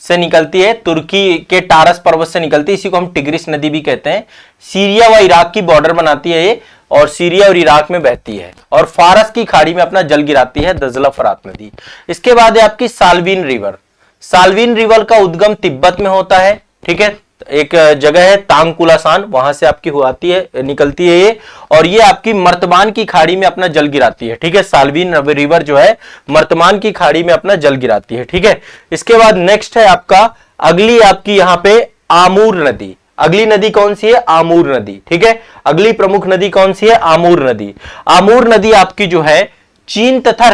से निकलती है, तुर्की के टारस पर्वत से निकलती है, इसी को हम टिग्रिस नदी भी कहते हैं। सीरिया व इराक की बॉर्डर बनाती है ये, और सीरिया और इराक में बहती है, और फारस की खाड़ी में अपना जल गिराती है दजला फरात नदी। इसके बाद है आपकी साल्वीन रिवर। साल्वीन रिवर का उद्गम तिब्बत में होता है, ठीक है। एक जगह है तांगकुलासान, वहां से आपकी आती है, निकलती है ये, और ये आपकी मर्तमान की खाड़ी में अपना जल गिराती है, ठीक है। साल्वीन रिवर जो है मर्तमान की खाड़ी में अपना जल गिराती है, ठीक है। इसके बाद नेक्स्ट है आपका अगली आपकी यहां पे आमूर नदी। अगली नदी कौन सी है? आमूर नदी, ठीक है। अगली प्रमुख नदी कौन सी है? आमूर नदी। आमूर नदी आपकी जो है चीन तथा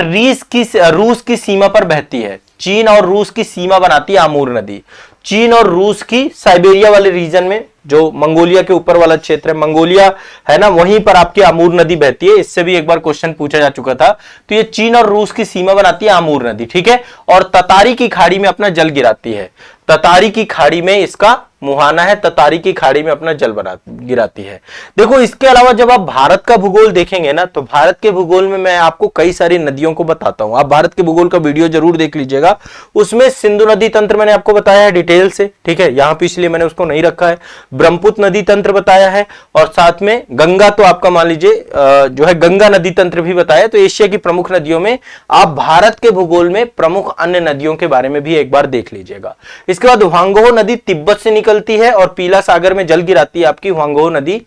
रूस की सीमा पर बहती है। चीन और रूस की सीमा बनाती है आमूर नदी। चीन और रूस की साइबेरिया वाले रीजन में, जो मंगोलिया के ऊपर वाला क्षेत्र है, मंगोलिया है ना, वहीं पर आपकी आमूर नदी बहती है। इससे भी एक बार क्वेश्चन पूछा जा चुका था। तो ये चीन और रूस की सीमा बनाती है आमूर नदी, ठीक है। और ततारी की खाड़ी में अपना जल गिराती है। ततारी की खाड़ी में इसका मुहाना है, ततारी की खाड़ी में अपना जल गिराती है। देखो, इसके अलावा जब आप भारत का भूगोल देखेंगे ना, तो भारत के भूगोल में मैं आपको कई सारी नदियों को बताता हूं। आप भारत के भूगोल का वीडियो जरूर देख लीजिएगा। उसमें सिंधु नदी तंत्र मैंने आपको बताया है डिटेल से, ठीक है। यहां पे इसलिए मैंने उसको नहीं रखा है। ब्रह्मपुत्र नदी तंत्र बताया है, और साथ में गंगा, तो आपका मान लीजिए जो है गंगा नदी तंत्र भी बताया। तो एशिया की प्रमुख नदियों में आप भारत के भूगोल में प्रमुख अन्य नदियों के बारे में भी एक बार देख लीजिएगा। इसके बाद ह्वांगहो नदी तिब्बत से निकलती है और पीला सागर में जल गिराती है आपकी ह्वांगहो नदी।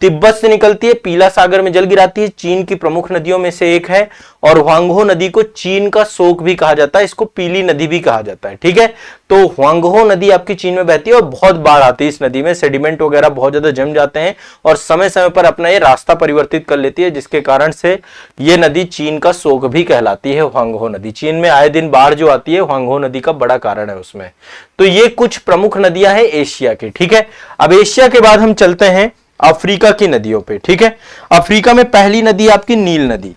तिब्बत से निकलती है, पीला सागर में जल गिराती है, चीन की प्रमुख नदियों में से एक है। और हुआंगहो नदी को चीन का शोक भी कहा जाता है, इसको पीली नदी भी कहा जाता है। ठीक है, तो हुआंगहो नदी आपकी चीन में बहती है और बहुत बाढ़ आती है इस नदी में, सेडिमेंट वगैरह बहुत ज्यादा जम जाते हैं और समय समय पर अपना ये रास्ता परिवर्तित कर लेती है, जिसके कारण से ये नदी चीन का शोक भी कहलाती है। हुआंगहो नदी चीन में आए दिन बाढ़ जो आती है, हुआंगहो नदी का बड़ा कारण है उसमें। तो ये कुछ प्रमुख नदियां हैं एशिया की। ठीक है, अब एशिया के बाद हम चलते हैं अफ्रीका की नदियों पे। ठीक है, अफ्रीका में पहली नदी आपकी नील नदी,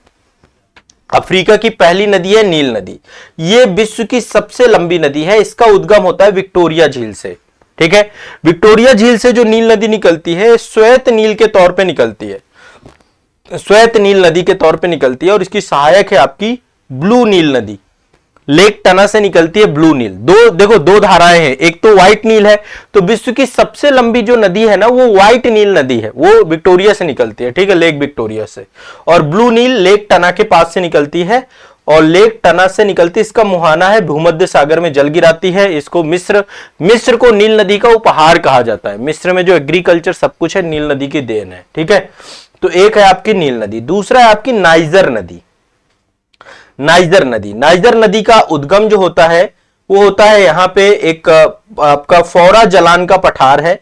अफ्रीका की पहली नदी है नील नदी। यह विश्व की सबसे लंबी नदी है, इसका उद्गम होता है विक्टोरिया झील से। ठीक है, विक्टोरिया झील से जो नील नदी निकलती है श्वेत नील के तौर पे निकलती है, श्वेत नील नदी के तौर पे निकलती है और इसकी सहायक है आपकी ब्लू नील नदी। लेक टना से निकलती है ब्लू नील। दो धाराएं हैं, एक तो व्हाइट नील है, तो विश्व की सबसे लंबी जो नदी है ना वो व्हाइट नील नदी है, वो विक्टोरिया से निकलती है। ठीक है, लेक विक्टोरिया से। और ब्लू नील लेक टना के पास से निकलती है और लेक टना से निकलती, इसका मुहाना है भूमध्य सागर में जल गिराती है। इसको मिस्र को नील नदी का उपहार कहा जाता है। मिस्र में जो एग्रीकल्चर सब कुछ है नील नदी की देन है। ठीक है, तो एक है आपकी नील नदी, दूसरा है आपकी नाइजर नदी। नाइजर नदी, नाइजर नदी का उद्गम जो होता है वो होता है यहां पे एक आपका फौरा जलान का पठार है।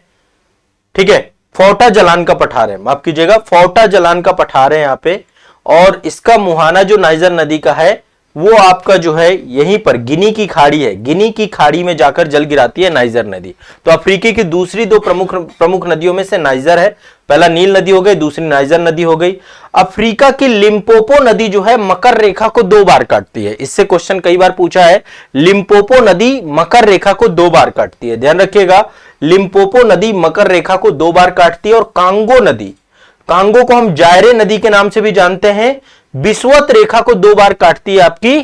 ठीक है, फोर्टा जलान का पठार है, माफ कीजिएगा, फोर्टा जलान का पठार है यहां पे। और इसका मुहाना जो नाइजर नदी का है वो आपका जो है यहीं पर गिनी की खाड़ी है, गिनी की खाड़ी में जाकर जल गिराती है नाइजर नदी। तो अफ्रीका की दूसरी दो प्रमुख नदियों में से नाइजर है, पहला नील नदी हो गई, दूसरी नाइजर नदी हो गई। अफ्रीका की लिम्पोपो नदी जो है मकर रेखा को 2 बार काटती है, इससे क्वेश्चन कई बार पूछा है। लिम्पोपो नदी मकर रेखा को 2 बार काटती है, ध्यान रखिएगा, लिम्पोपो नदी मकर रेखा को 2 बार काटती है। और कांगो नदी, कांगो को हम जायरे नदी के नाम से भी जानते हैं, विषुवत रेखा को 2 बार काटती है आपकी।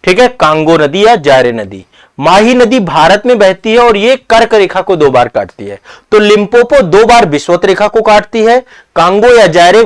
ठीक है, कांगो नदी या जायरे नदी। माही नदी भारत में बहती है और ये कर्क रेखा को 2 बार काटती है। तो लिम्पोपो 2 बार विषुवत रेखा को काटती है, कांगो या जायरे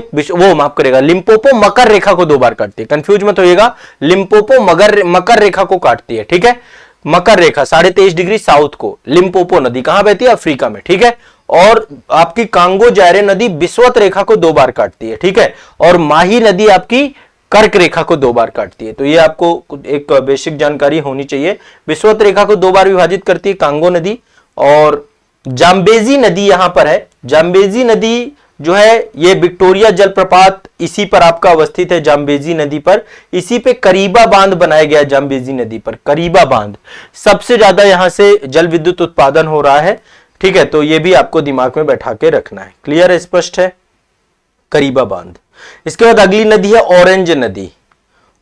माफ करेगा, लिम्पोपो मकर रेखा को 2 बार काटती है, कंफ्यूज मत होइएगा, लिम्पोपो मकर रेखा को काटती है। ठीक है, मकर रेखा 23.5 डिग्री साउथ को लिम्पोपो नदी कहां बहती है, अफ्रीका में। ठीक है, और आपकी कांगो जायरे नदी विषुवत रेखा को 2 बार काटती है। ठीक है, और माही नदी आपकी कर्क रेखा को 2 बार काटती है। तो ये आपको एक बेसिक जानकारी होनी चाहिए। विषुवत रेखा को 2 बार विभाजित करती है कांगो नदी। और जाम्बेजी नदी यहां पर है, जाम्बेजी नदी जो है ये विक्टोरिया जलप्रपात इसी पर आपका अवस्थित है, जाम्बेजी नदी पर। इसी पे करीबा बांध बनाया गया, जाम्बेजी नदी पर करीबा बांध, सबसे ज्यादा यहां से जल विद्युत उत्पादन हो रहा है। ठीक है, तो ये भी आपको दिमाग में बैठा के रखना है। क्लियर है, स्पष्ट है, करीबा बांध। इसके बाद अगली नदी है ऑरेंज नदी।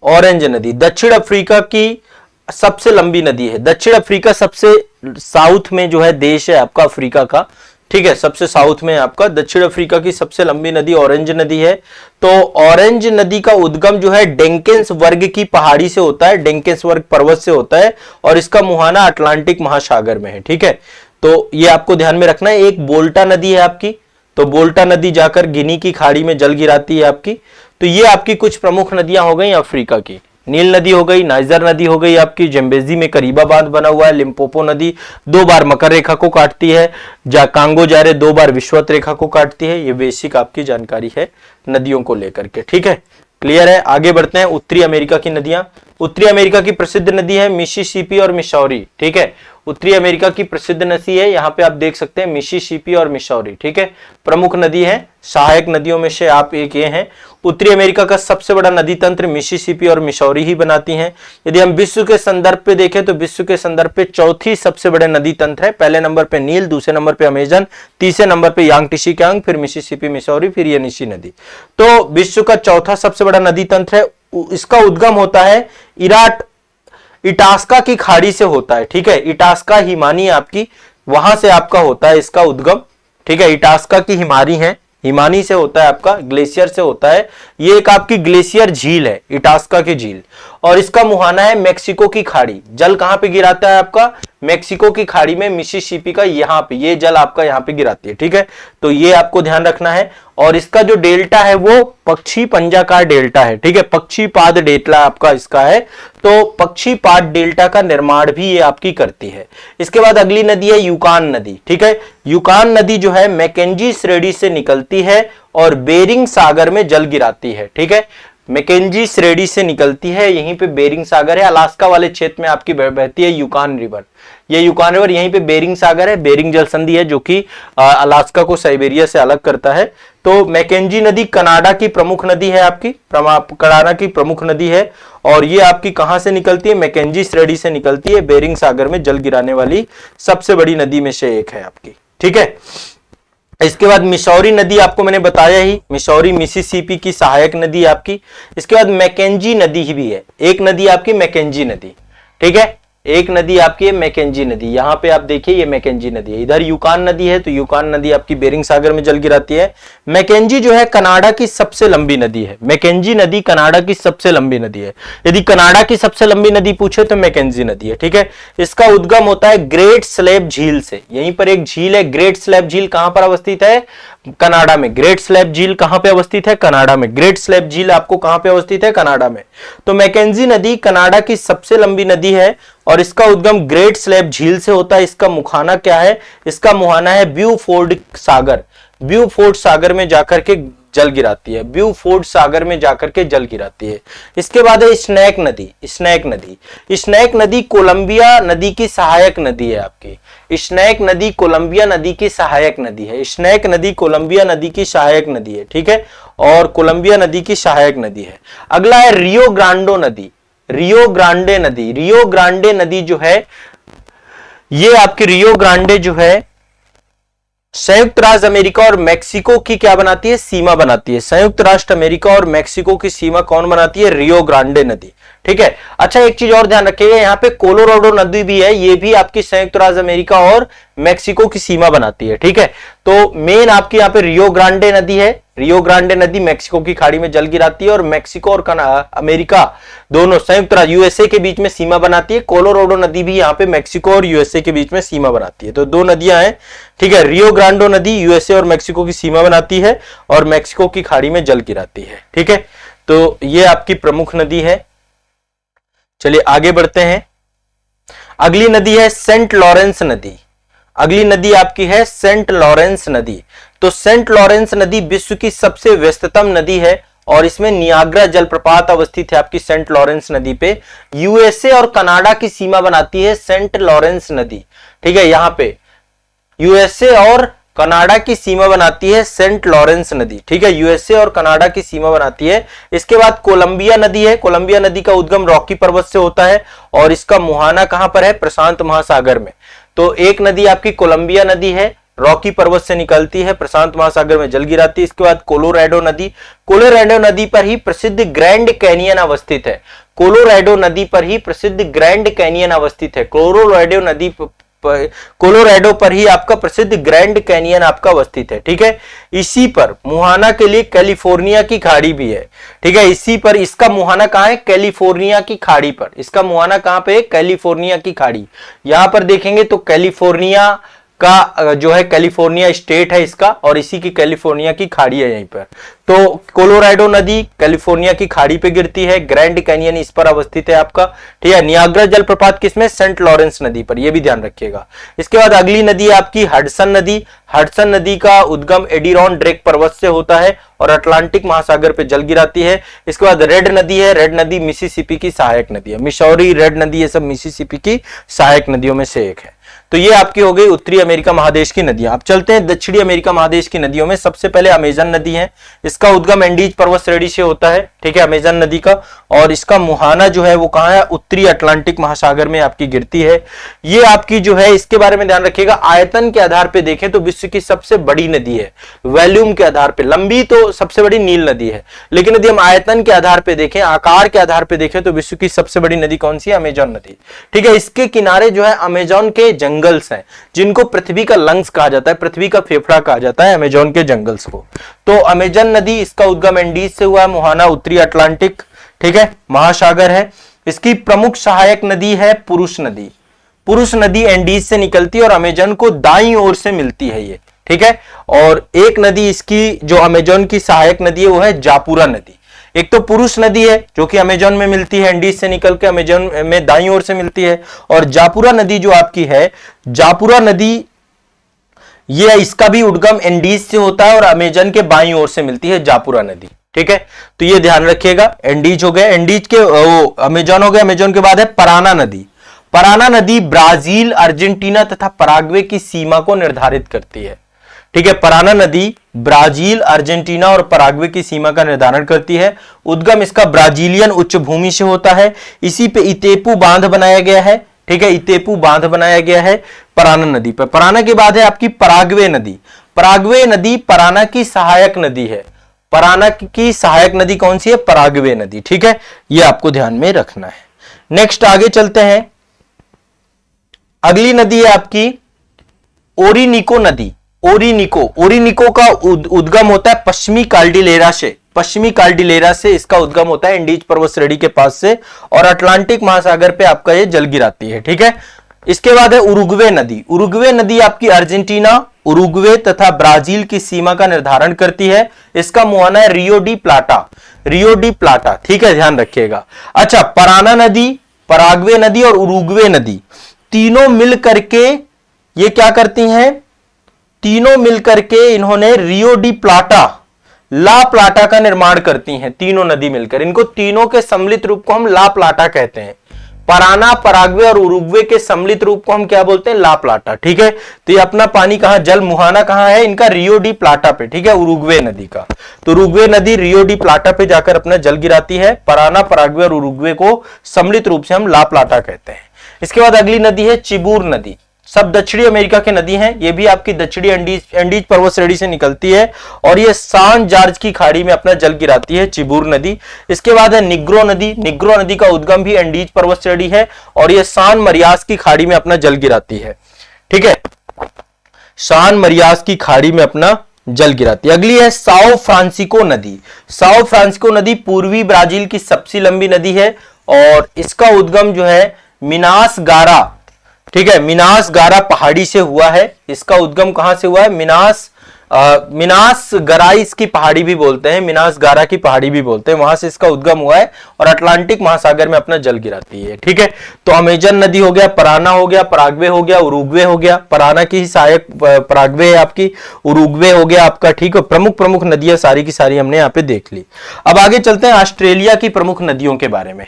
ऑरेंज नदी दक्षिण अफ्रीका की सबसे लंबी नदी है। दक्षिण अफ्रीका सबसे साउथ में जो है देश है आपका अफ्रीका का। ठीक है, सबसे साउथ में आपका दक्षिण अफ्रीका की सबसे लंबी नदी ऑरेंज नदी है। तो ऑरेंज नदी का उद्गम जो है डेंकेंस वर्ग की पहाड़ी से होता है, डेंकेंस वर्ग पर्वत से होता है और इसका मुहाना अटलांटिक महासागर में है। ठीक है, तो ये आपको ध्यान में रखना है। एक बोल्टा नदी है आपकी, तो बोल्टा नदी जाकर गिनी की खाड़ी में जल गिराती है आपकी। तो ये आपकी कुछ प्रमुख नदियां हो गई अफ्रीका की। नील नदी हो गई, नाइजर नदी हो गई आपकी, जम्बेजी में करीबा बांध बना हुआ है, लिम्पोपो नदी 2 बार मकर रेखा को काटती है, कांगो जायरे 2 बार विषुवत रेखा को काटती है। ये बेसिक आपकी जानकारी है नदियों को लेकर के। ठीक है, क्लियर है। आगे बढ़ते हैं उत्तरी अमेरिका की नदियां। उत्तरी अमेरिका की प्रसिद्ध नदी है मिसिसिपी और मिसौरी। ठीक है, उत्तरी अमेरिका की प्रसिद्ध नदी है, यहां पे आप देख सकते हैं मिसिसिपी और मिसौरी। ठीक है, प्रमुख नदी है, सहायक नदियों में से आप एक ये हैं। उत्तरी अमेरिका का सबसे बड़ा नदी तंत्र मिसिसिपी और मिसौरी ही बनाती हैं। यदि हम विश्व के संदर्भ पे देखें तो विश्व के संदर्भ पे चौथी सबसे बड़े नदी तंत्र है। पहले नंबर पे नील, दूसरे नंबर पे अमेजन, तीसरे नंबर पे यांगटीसी, फिर मिसिसिपी, मिसौरी, फिर येनिसी नदी। तो विश्व का चौथा सबसे बड़ा नदी तंत्र है। इसका उद्गम होता है इटास्का की खाड़ी से होता है। ठीक है, इटास्का हिमानी आपकी वहां से आपका होता है इसका उद्गम। ठीक है, इटास्का की हिमानी है, हिमानी से होता है आपका, ग्लेशियर से होता है। ये एक आपकी ग्लेशियर झील है, इटास्का की झील। और इसका मुहाना है मेक्सिको की खाड़ी। जल कहां पे गिराता है आपका? मेक्सिको की खाड़ी में, मिसिसिपी का यहां पे, ये जल आपका यहां पे गिराती है, ठीक है। तो ये आपको ध्यान रखना है। और इसका जो डेल्टा है वो पक्षी पंजाकार डेल्टा है, ठीक है, पक्षीपाद डेल्टा आपका इसका है। तो पक्षीपाद डेल्टा का निर्माण भी ये आपकी करती है। इसके बाद अगली नदी है यूकान नदी, ठीक है। यूकान नदी जो है मैकेंजी श्रेणी से निकलती है और बेरिंग सागर में जल गिराती है, ठीक है। मैकेंजी श्रेणी से निकलती है, यहीं पे बेरिंग सागर है, अलास्का वाले क्षेत्र में आपकी बहती है यूकान रिवर। ये यूकान रिवर, यहीं पे बेरिंग सागर है, बेरिंग जल संधि है जो कि अलास्का को साइबेरिया से अलग करता है। तो मैकेंजी नदी कनाडा की प्रमुख नदी है आपकी, कनाडा की प्रमुख नदी है। और ये आपकी कहां से निकलती है? मैकेंजी श्रेणी से निकलती है, बेरिंग सागर में जल गिराने वाली सबसे बड़ी नदी में से एक है आपकी, ठीक है। इसके बाद मिसौरी नदी आपको मैंने बताया ही, मिसौरी मिसिसिपी की सहायक नदी आपकी। इसके बाद मैकेंजी नदी ही भी है, एक नदी आपकी मैकेंजी नदी, ठीक है, एक नदी आपकी है मैकेंजी नदी। यहां पे आप देखिए ये मैकेंजी नदी है, इधर यूकान नदी है, तो यूकान नदी आपकी बेरिंग सागर में जल गिराती है। मैकेंजी जो है कनाडा की सबसे लंबी नदी है, मैकेंजी नदी कनाडा की सबसे लंबी नदी है। यदि कनाडा की सबसे लंबी नदी पूछे तो मैकेंजी नदी है, ठीक है। इसका उद्गम होता है ग्रेट स्लैब झील से, यहीं पर एक झील है, ग्रेट स्लैब झील कहां पर अवस्थित है? कनाडा में। ग्रेट स्लैब झील कहां पे अवस्थित है? कनाडा में। ग्रेट स्लैब झील आपको कहां पे अवस्थित है? कनाडा में। तो मैकेंजी नदी कनाडा की सबसे लंबी नदी है और इसका उद्गम ग्रेट स्लैब झील से होता है। इसका मुखाना क्या है? इसका मुहाना है ब्यूफोर्ड सागर। ब्यूफोर्ड सागर में जाकर के जल गिराती है, ब्यूफोर्ड सागर में जाकर के जल गिराती है। इसके बाद है स्नैक नदी। स्नैक नदी, स्नैक नदी कोलंबिया नदी की सहायक नदी है आपकी। स्नैक नदी कोलंबिया नदी की सहायक नदी है। स्नैक नदी कोलंबिया नदी की सहायक नदी है, ठीक है, और कोलंबिया नदी की सहायक नदी है। अगला है रियो ग्रांडो नदी। रियो ग्रांडे नदी, रियो ग्रांडे नदी जो है ये आपकी रियो ग्रांडे जो है संयुक्त राज्य अमेरिका और मेक्सिको की क्या बनाती है? सीमा बनाती है। संयुक्त राष्ट्र अमेरिका और मेक्सिको की सीमा कौन बनाती है? रियो ग्रांडे नदी, ठीक है। अच्छा एक चीज और ध्यान रखिएगा, यहाँ पे कोलोराडो नदी भी है, ये भी आपकी संयुक्त राज्य अमेरिका और मेक्सिको की सीमा बनाती है, ठीक है। तो मेन आपकी यहाँ पे रियो ग्रांडे नदी है। रियो ग्रांडे नदी मेक्सिको की खाड़ी में जल गिराती है और मेक्सिको और अमेरिका दोनों संयुक्त राज्य यूएसए के बीच में सीमा बनाती है। कोलोराडो नदी भी यहाँ पे मेक्सिको और यूएसए के बीच में सीमा बनाती है। तो दो नदियां हैं, ठीक है। रियो ग्रांडो नदी यूएसए और मेक्सिको की सीमा बनाती है और मेक्सिको की खाड़ी में जल गिराती है, ठीक है। तो ये आपकी प्रमुख नदी है। चलिए आगे बढ़ते हैं। अगली नदी है सेंट लॉरेंस नदी। अगली नदी आपकी है सेंट लॉरेंस नदी। तो सेंट लॉरेंस नदी विश्व की सबसे व्यस्ततम नदी है और इसमें नियाग्रा जलप्रपात अवस्थित है आपकी सेंट लॉरेंस नदी पे। यूएसए और कनाडा की सीमा बनाती है सेंट लॉरेंस नदी, ठीक है। यहां पे यूएसए और कनाडा की सीमा बनाती है सेंट लॉरेंस नदी, ठीक है। यूएसए और कनाडा की सीमा बनाती है। इसके बाद कोलंबिया नदी है। कोलंबिया नदी का उद्गम रॉकी पर्वत से होता है और इसका मुहाना कहां पर है? प्रशांत महासागर में। तो एक नदी आपकी कोलंबिया नदी है, रॉकी पर्वत से निकलती है, प्रशांत महासागर में जल गिराती है। इसके बाद कोलोराडो नदी। कोलोराडो नदी पर ही प्रसिद्ध ग्रैंड कैनियन अवस्थित है। कोलोराडो नदी पर ही प्रसिद्ध ग्रैंड कैनियन अवस्थित है। कोलोराडो पर ही आपका प्रसिद्ध ग्रैंड कैनियन आपका अवस्थित है, ठीक है। इसी पर मुहाना के लिए कैलिफोर्निया की खाड़ी भी है, ठीक है। इसी पर इसका मुहाना कहां है? कैलिफोर्निया की खाड़ी पर। इसका मुहाना कहां पे है? कैलिफोर्निया की खाड़ी। यहां पर देखेंगे तो कैलिफोर्निया का जो है कैलिफोर्निया स्टेट है इसका और इसी की कैलिफोर्निया की खाड़ी है यहीं पर। तो कोलोराडो नदी कैलिफोर्निया की खाड़ी पे गिरती है, ग्रैंड कैनियन इस पर अवस्थित है आपका, ठीक है। नियाग्रा जलप्रपात किसमें? सेंट लॉरेंस नदी पर, यह भी ध्यान रखिएगा। इसके बाद अगली नदी है आपकी हडसन नदी। हडसन नदी का उद्गम एडिरॉन ड्रेक पर्वत से होता है और अटलांटिक महासागर पे जल गिराती है। इसके बाद रेड नदी है। रेड नदी मिसिसिपी की सहायक नदी है। मिसौरी, रेड नदी, ये सब मिसिसिपी की सहायक नदियों में से एक है। तो ये आपकी हो गई उत्तरी अमेरिका महादेश की नदियां। अब चलते हैं दक्षिणी अमेरिका महादेश की नदियों में। सबसे पहले अमेजन नदी है। इसका उद्गम एंडीज पर्वत श्रेणी से होता है, ठीक है, अमेजन नदी का। और इसका मुहाना जो है वो कहां है? उत्तरी अटलांटिक महासागर में आपकी गिरती है। ये आपकी जो है इसके बारे में ध्यान रखिएगा, आयतन के आधार पर देखें तो विश्व की सबसे बड़ी नदी है। वॉल्यूम के आधार पर लंबी तो सबसे बड़ी नील नदी है, लेकिन यदि हम आयतन के आधार पर देखें, आकार के आधार पर देखें तो विश्व की सबसे बड़ी नदी कौन सी है? अमेजन नदी, ठीक है। इसके किनारे जो है अमेजन के जंगल्स हैं, जिनको पृथ्वी का लंग्स कहा जाता है, पृथ्वी का फेफड़ा कहा जाता है अमेजन के जंगल्स को। तो अमेजन नदी, इसका उद्गम एंडीज से हुआ है, मुहाना उत्तरी अटलांटिक, ठीक है, महासागर है। इसकी प्रमुख सहायक नदी है पुरुष नदी। पुरुष नदी एंडीज से निकलती है और अमेजन को दाईं ओर से मिलती है ये, ठीक है। और एक नदी इसकी जो अमेजन की सहायक नदी है वो है जापुरा नदी। एक तो पुरुष नदी है जो कि अमेजन में मिलती है, एंडीज से निकल के अमेजन में दाईं ओर से मिलती है, और जापुरा नदी जो आपकी है, जापुरा नदी ये इसका भी उद्गम एंडीज से होता है और अमेजन के बाईं ओर से मिलती है जापुरा नदी, ठीक है। तो ये ध्यान रखिएगा, एंडीज हो गए, एंडीज के अमेजन हो गए, अमेजन के बाद है पराना नदी। पराना नदी ब्राजील, अर्जेंटीना तथा पराग्वे की सीमा को निर्धारित करती है, ठीक है। पराना नदी ब्राजील, अर्जेंटीना और पराग्वे की सीमा का निर्धारण करती है। उद्गम इसका ब्राजीलियन उच्च भूमि से होता है। इसी पे इतेपू बांध बनाया गया है, ठीक है। इतेपू बांध बनाया गया है पराना नदी पर। पराना के बाद है आपकी पराग्वे नदी। पराग्वे नदी पराना की सहायक नदी है। पराना की सहायक नदी कौन सी है? पराग्वे नदी, ठीक है। यह आपको ध्यान में रखना है। नेक्स्ट आगे चलते हैं। अगली नदी है आपकी ओरिनिको नदी। ओरिनिको का उद्गम होता है पश्चिमी कार्डिलेरा से। पश्चिमी कार्डिलेरा से इसका उद्गम होता है एंडीज पर्वत श्रेणी के पास से, और अटलांटिक महासागर पे आपका ये जल गिराती है, ठीक है। इसके बाद है उरुग्वे नदी। उरुग्वे नदी आपकी अर्जेंटीना, उरुग्वे तथा ब्राजील की सीमा का निर्धारण करती है। इसका मुहाना है रियो डी प्लाटा, रियो डी प्लाटा, ठीक है, ध्यान रखिएगा। अच्छा, पराना नदी, पराग्वे नदी और उरुग्वे नदी तीनों मिल करके ये क्या करती हैं? तीनों मिलकर के इन्होंने रियो डी प्लाटा, ला प्लाटा का निर्माण करती हैं। तीनों नदी मिलकर, इनको तीनों के सम्मिलित रूप को हम ला प्लाटा कहते हैं। पराना, पराग्वे और उरुग्वे के सम्मिलित रूप को हम क्या बोलते हैं? ला प्लाटा, ठीक है। तो ये अपना पानी कहां, जल मुहाना कहां है इनका? रियो डी प्लाटा पे, ठीक है, उरुग्वे नदी का। तो उरुग्वे नदी रियो डी प्लाटा पे जाकर अपना जल गिराती है। पराना, पराग्वे और उरुग्वे को सम्मिलित रूप से हम ला प्लाटा कहते हैं। इसके बाद अगली नदी है चिबूर नदी। सब दक्षिणी अमेरिका की नदी हैं। ये भी आपकी दक्षिणी एंडीज पर्वत श्रेणी से निकलती है और ये सान जॉर्ज की खाड़ी में अपना जल गिराती है, चिबूर नदी। इसके बाद है निग्रो नदी। निग्रो नदी का उद्गम भी एंडीज पर्वत श्रेणी है और ये सान मरियास की खाड़ी में अपना जल गिराती है, ठीक है। सान मरियास की खाड़ी में अपना जल गिराती है। अगली है साओ फ्रांसिस्को नदी। साओ फ्रांसिस्को नदी पूर्वी ब्राजील की सबसे लंबी नदी है और इसका उद्गम जो है मिनास गारा, ठीक है, मिनास गारा पहाड़ी से हुआ है। इसका उद्गम कहां से हुआ है? मिनास गराइस की पहाड़ी भी बोलते हैं, मिनास गारा की पहाड़ी भी बोलते हैं, वहां से इसका उद्गम हुआ है और अटलांटिक महासागर में अपना जल गिराती है, ठीक है। तो अमेजन नदी हो गया, पराना हो गया, पराग्वे हो गया, उरुग्वे हो गया। पराना की सहायक पराग्वे है आपकी, उरुग्वे हो गया आपका, ठीक है। प्रमुख नदियां सारी की सारी हमने यहाँ पे देख ली। अब आगे चलते हैं ऑस्ट्रेलिया की प्रमुख नदियों के बारे में।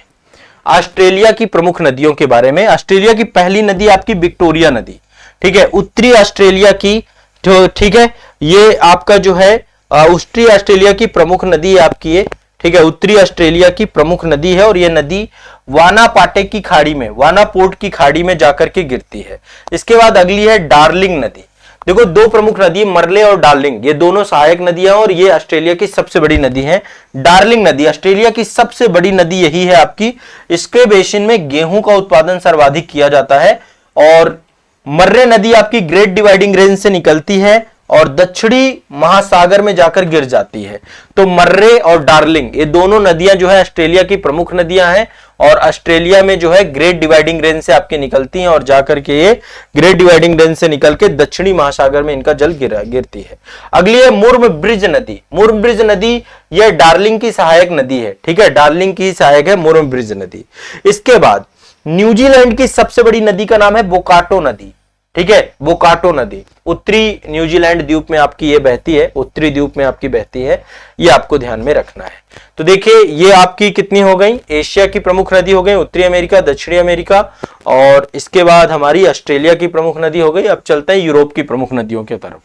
ऑस्ट्रेलिया की प्रमुख नदियों के बारे में, ऑस्ट्रेलिया की पहली नदी आपकी विक्टोरिया नदी, ठीक है। उत्तरी ऑस्ट्रेलिया की, ठीक है, ये आपका जो है उत्तरी ऑस्ट्रेलिया की प्रमुख नदी है आपकी ये, ठीक है। उत्तरी ऑस्ट्रेलिया की प्रमुख नदी है और ये नदी वानापाटे की खाड़ी में, वानापोर्ट की खाड़ी में जाकर के गिरती है। इसके बाद अगली है डार्लिंग नदी। देखो, दो प्रमुख नदी मरले और डार्लिंग, ये दोनों सहायक नदियां और ये ऑस्ट्रेलिया की सबसे बड़ी नदी है। डार्लिंग नदी ऑस्ट्रेलिया की सबसे बड़ी नदी यही है आपकी। इसके बेसिन में गेहूं का उत्पादन सर्वाधिक किया जाता है और मर्रे नदी आपकी ग्रेट डिवाइडिंग रेंज से निकलती है और दक्षिणी महासागर में जाकर गिर जाती है। तो मर्रे और डार्लिंग ये दोनों नदियां जो है ऑस्ट्रेलिया की प्रमुख नदियां हैं और ऑस्ट्रेलिया में जो है ग्रेट डिवाइडिंग रेंज से आपके निकलती हैं और जाकर के ये ग्रेट डिवाइडिंग रेंज से निकल के दक्षिणी महासागर में इनका जल गिरती है। अगली है मुर्म ब्रिज नदी। मुर्म ब्रिज नदी यह डार्लिंग की सहायक नदी है, ठीक है, डार्लिंग की सहायक है मुर्म ब्रिज नदी। इसके बाद न्यूजीलैंड की सबसे बड़ी नदी का नाम है बोकाटो नदी, ठीक है, बोकाटो नदी उत्तरी न्यूजीलैंड द्वीप में आपकी ये बहती है, उत्तरी द्वीप में आपकी बहती है, ये आपको ध्यान में रखना है। तो देखिए ये आपकी कितनी हो गई? एशिया की प्रमुख नदी हो गई, उत्तरी अमेरिका, दक्षिणी अमेरिका, और इसके बाद हमारी ऑस्ट्रेलिया की प्रमुख नदी हो गई। अब चलते हैं यूरोप की प्रमुख नदियों की तरफ,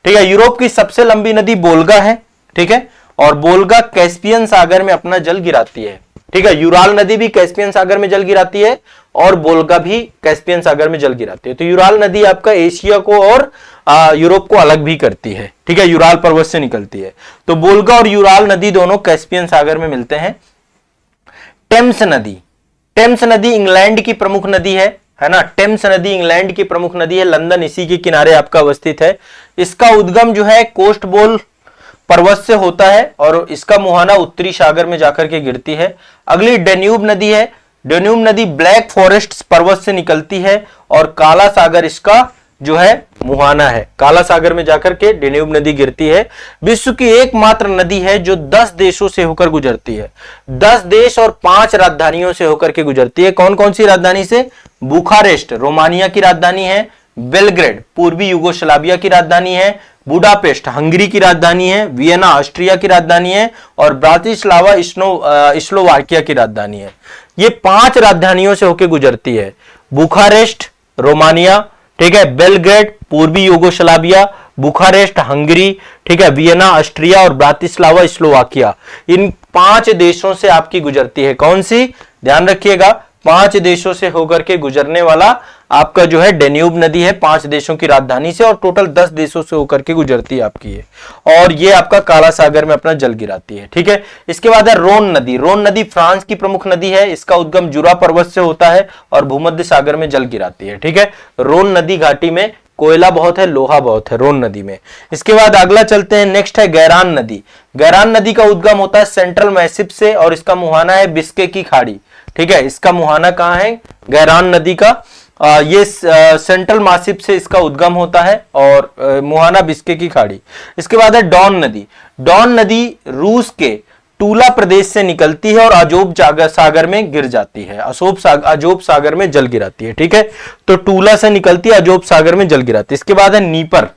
ठीक है। यूरोप की सबसे लंबी नदी बोल्गा है, ठीक है, और बोल्गा कैस्पियन सागर में अपना जल गिराती है, ठीक है। यूराल नदी भी कैस्पियन सागर में जल गिराती है और बोल्गा भी कैस्पियन सागर में जल गिराती है। तो यूराल नदी आपका एशिया को और यूरोप को अलग भी करती है, ठीक है, यूराल पर्वत से निकलती है। तो बोल्गा और यूराल नदी दोनों कैस्पियन सागर में मिलते हैं। टेम्स नदी, टेम्स नदी इंग्लैंड की प्रमुख नदी है ना। टेम्स नदी इंग्लैंड की प्रमुख नदी है, लंदन इसी के किनारे आपका अवस्थित है। इसका उद्गम जो है कोस्ट बोल पर्वत से होता है और इसका मुहाना उत्तरी सागर में जाकर के गिरती है। अगली डेन्यूब नदी है। डेन्यूब नदी ब्लैक फॉरेस्ट पर्वत से निकलती है और काला सागर इसका जो है मुहाना है। काला सागर में जाकर के डेन्यूब नदी गिरती है। विश्व की एकमात्र नदी है जो 10 देशों से होकर गुजरती है। 10 देश और 5 राजधानियों से होकर के गुजरती है। कौन कौन सी राजधानी से? बुखारेस्ट रोमानिया की राजधानी है, बेलग्रेड पूर्वी यूगोस्लाविया की राजधानी है, बुडापेस्ट हंगरी की राजधानी है, वियना ऑस्ट्रिया की राजधानी है और ब्रातिस्लावा स्लोवाकिया की राजधानी है। ये 5 राजधानियों से होकर गुजरती है। बुखारेस्ट रोमानिया, ठीक है, बेलग्रेड पूर्वी यूगोस्लाविया, बुखारेस्ट हंगरी, ठीक है, वियना ऑस्ट्रिया और ब्रातिस्लावा स्लोवाकिया, इन 5 देशों से आपकी गुजरती है। कौन सी? ध्यान रखिएगा, 5 देशों से होकर के गुजरने वाला आपका जो है डेन्यूब नदी है। 5 देशों की राजधानी से और टोटल 10 देशों से होकर के गुजरती है आपकी ये, और ये आपका काला सागर में अपना जल गिराती है। ठीक है, इसके बाद है रोन नदी। रोन नदी फ्रांस की प्रमुख नदी है। इसका उद्गम जुरा पर्वत से होता है और भूमध्य सागर में जल गिराती है। ठीक है, रोन नदी घाटी में कोयला बहुत है, लोहा बहुत है रोन नदी में। इसके बाद अगला चलते हैं, नेक्स्ट है गैरान नदी। गैरान नदी का उद्गम होता है सेंट्रल मैसिव से और इसका मुहाना है बिस्के की खाड़ी। ठीक है, इसका मुहाना कहां है? गैरान नदी का ये सेंट्रल मासिव से इसका उद्गम होता है और मुहाना बिस्के की खाड़ी। इसके बाद है डॉन नदी। डॉन नदी रूस के टूला प्रदेश से निकलती है और अजोब सागर में गिर जाती है। अजोब सागर में जल गिराती है। ठीक है, तो टूला से निकलती है, अजोब सागर में जल गिराती है। इसके बाद है नीपर।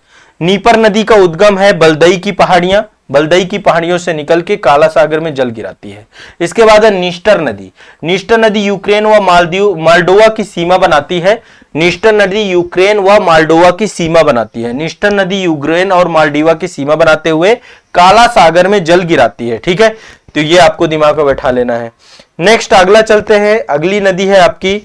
नीपर नदी का उद्गम है बलदई की पहाड़ियां। बलदई की पहाड़ियों से निकल के काला सागर में जल गिराती है। इसके बाद है नीस्टर नदी। नीस्टर नदी यूक्रेन व माल्डोवा की सीमा बनाती है। नीस्टर नदी यूक्रेन व माल्डोवा की सीमा बनाती है। नीस्टर नदी यूक्रेन और मालदीवा की सीमा बनाते हुए काला सागर में जल गिराती है। ठीक है, तो ये आपको दिमाग में बैठा लेना है। नेक्स्ट अगला चलते हैं, अगली नदी है आपकी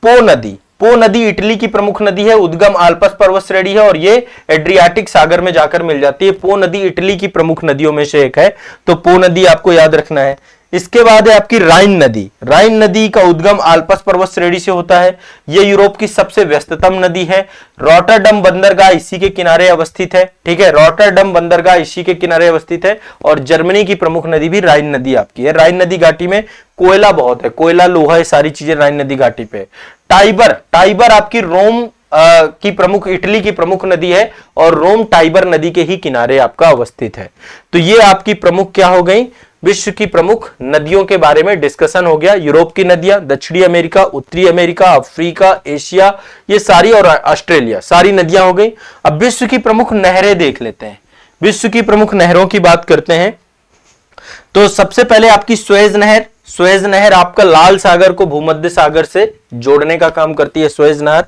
पो नदी। पो नदी इटली की प्रमुख नदी है। उद्गम आल्पस पर्वत श्रेणी है और ये एड्रियाटिक सागर में जाकर मिल जाती है। पो नदी इटली की प्रमुख नदियों में से एक है, तो पो नदी आपको याद रखना है। इसके बाद है आपकी राइन नदी। राइन नदी का उद्गम आल्पस पर्वत श्रेणी से होता है। यह यूरोप की सबसे व्यस्ततम नदी है। रॉटरडम बंदरगाह इसी के किनारे अवस्थित है। ठीक है, रॉटरडम बंदरगाह इसी के किनारे अवस्थित है और जर्मनी की प्रमुख नदी भी राइन नदी आपकी है। राइन नदी घाटी में कोयला बहुत है, कोयला लोहा, सारी चीजें राइन नदी घाटी पे। टाइबर, टाइबर आपकी रोम की प्रमुख, इटली की प्रमुख नदी है और रोम टाइबर नदी के ही किनारे आपका अवस्थित है। तो ये आपकी प्रमुख क्या हो गई? विश्व की प्रमुख नदियों के बारे में डिस्कशन हो गया। यूरोप की नदियां, दक्षिणी अमेरिका, उत्तरी अमेरिका, अफ्रीका, एशिया, ये सारी, और ऑस्ट्रेलिया, सारी नदियां हो गई। अब विश्व की प्रमुख नहरें देख लेते हैं। विश्व की प्रमुख नहरों की बात करते हैं तो सबसे पहले आपकी सुएज नहर। सुएज नहर आपका लाल सागर को भूमध्य सागर से जोड़ने का काम करती है। सुएज नहर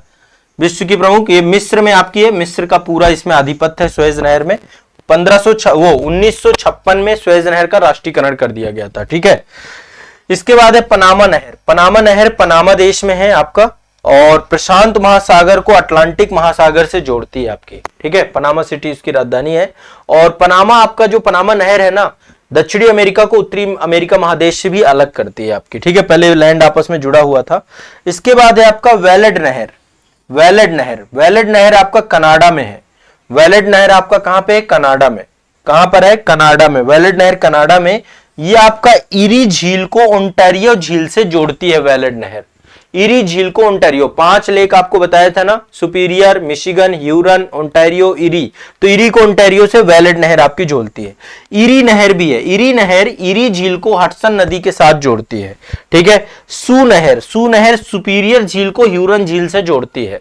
विश्व की प्रमुख, ये मिस्र में आपकी है। मिस्र का पूरा इसमें आधिपत्य है सुएज नहर में। 1956 में सुएज नहर का राष्ट्रीयकरण कर दिया गया था। ठीक है, इसके बाद है पनामा नहर। पनामा नहर पनामा देश में है आपका और प्रशांत महासागर को अटलांटिक महासागर से जोड़ती है आपकी। ठीक है, पनामा सिटी उसकी राजधानी है और पनामा आपका जो पनामा नहर है ना, दक्षिणी अमेरिका को उत्तरी अमेरिका महादेश से भी अलग करती है आपकी। ठीक है, पहले लैंड आपस में जुड़ा हुआ था। इसके बाद है आपका वेलेड नहर। वेलेड नहर, वेलेड नहर आपका कनाडा में है। वेलेड नहर आपका कहां पे है? कनाडा में। कहां पर है? कनाडा में। वेलेड नहर कनाडा में। ये आपका इरी झील को ओंटारियो झील से जोड़ती है। वेलेड नहर इरी झील को ओंटारियो, 5 लेक आपको बताया था ना, superior, Michigan, Hurun, Ontario, eri, तो इरी को ओंटारियो से वेलेड नहर आपकी जोड़ती है। इरी नहर भी है। इरी नहर इरी झील को हडसन नदी के साथ जोड़ती है। ठीक है, सू नहर, सू नहर सुपीरियर झील को ह्यूरन झील से जोड़ती है।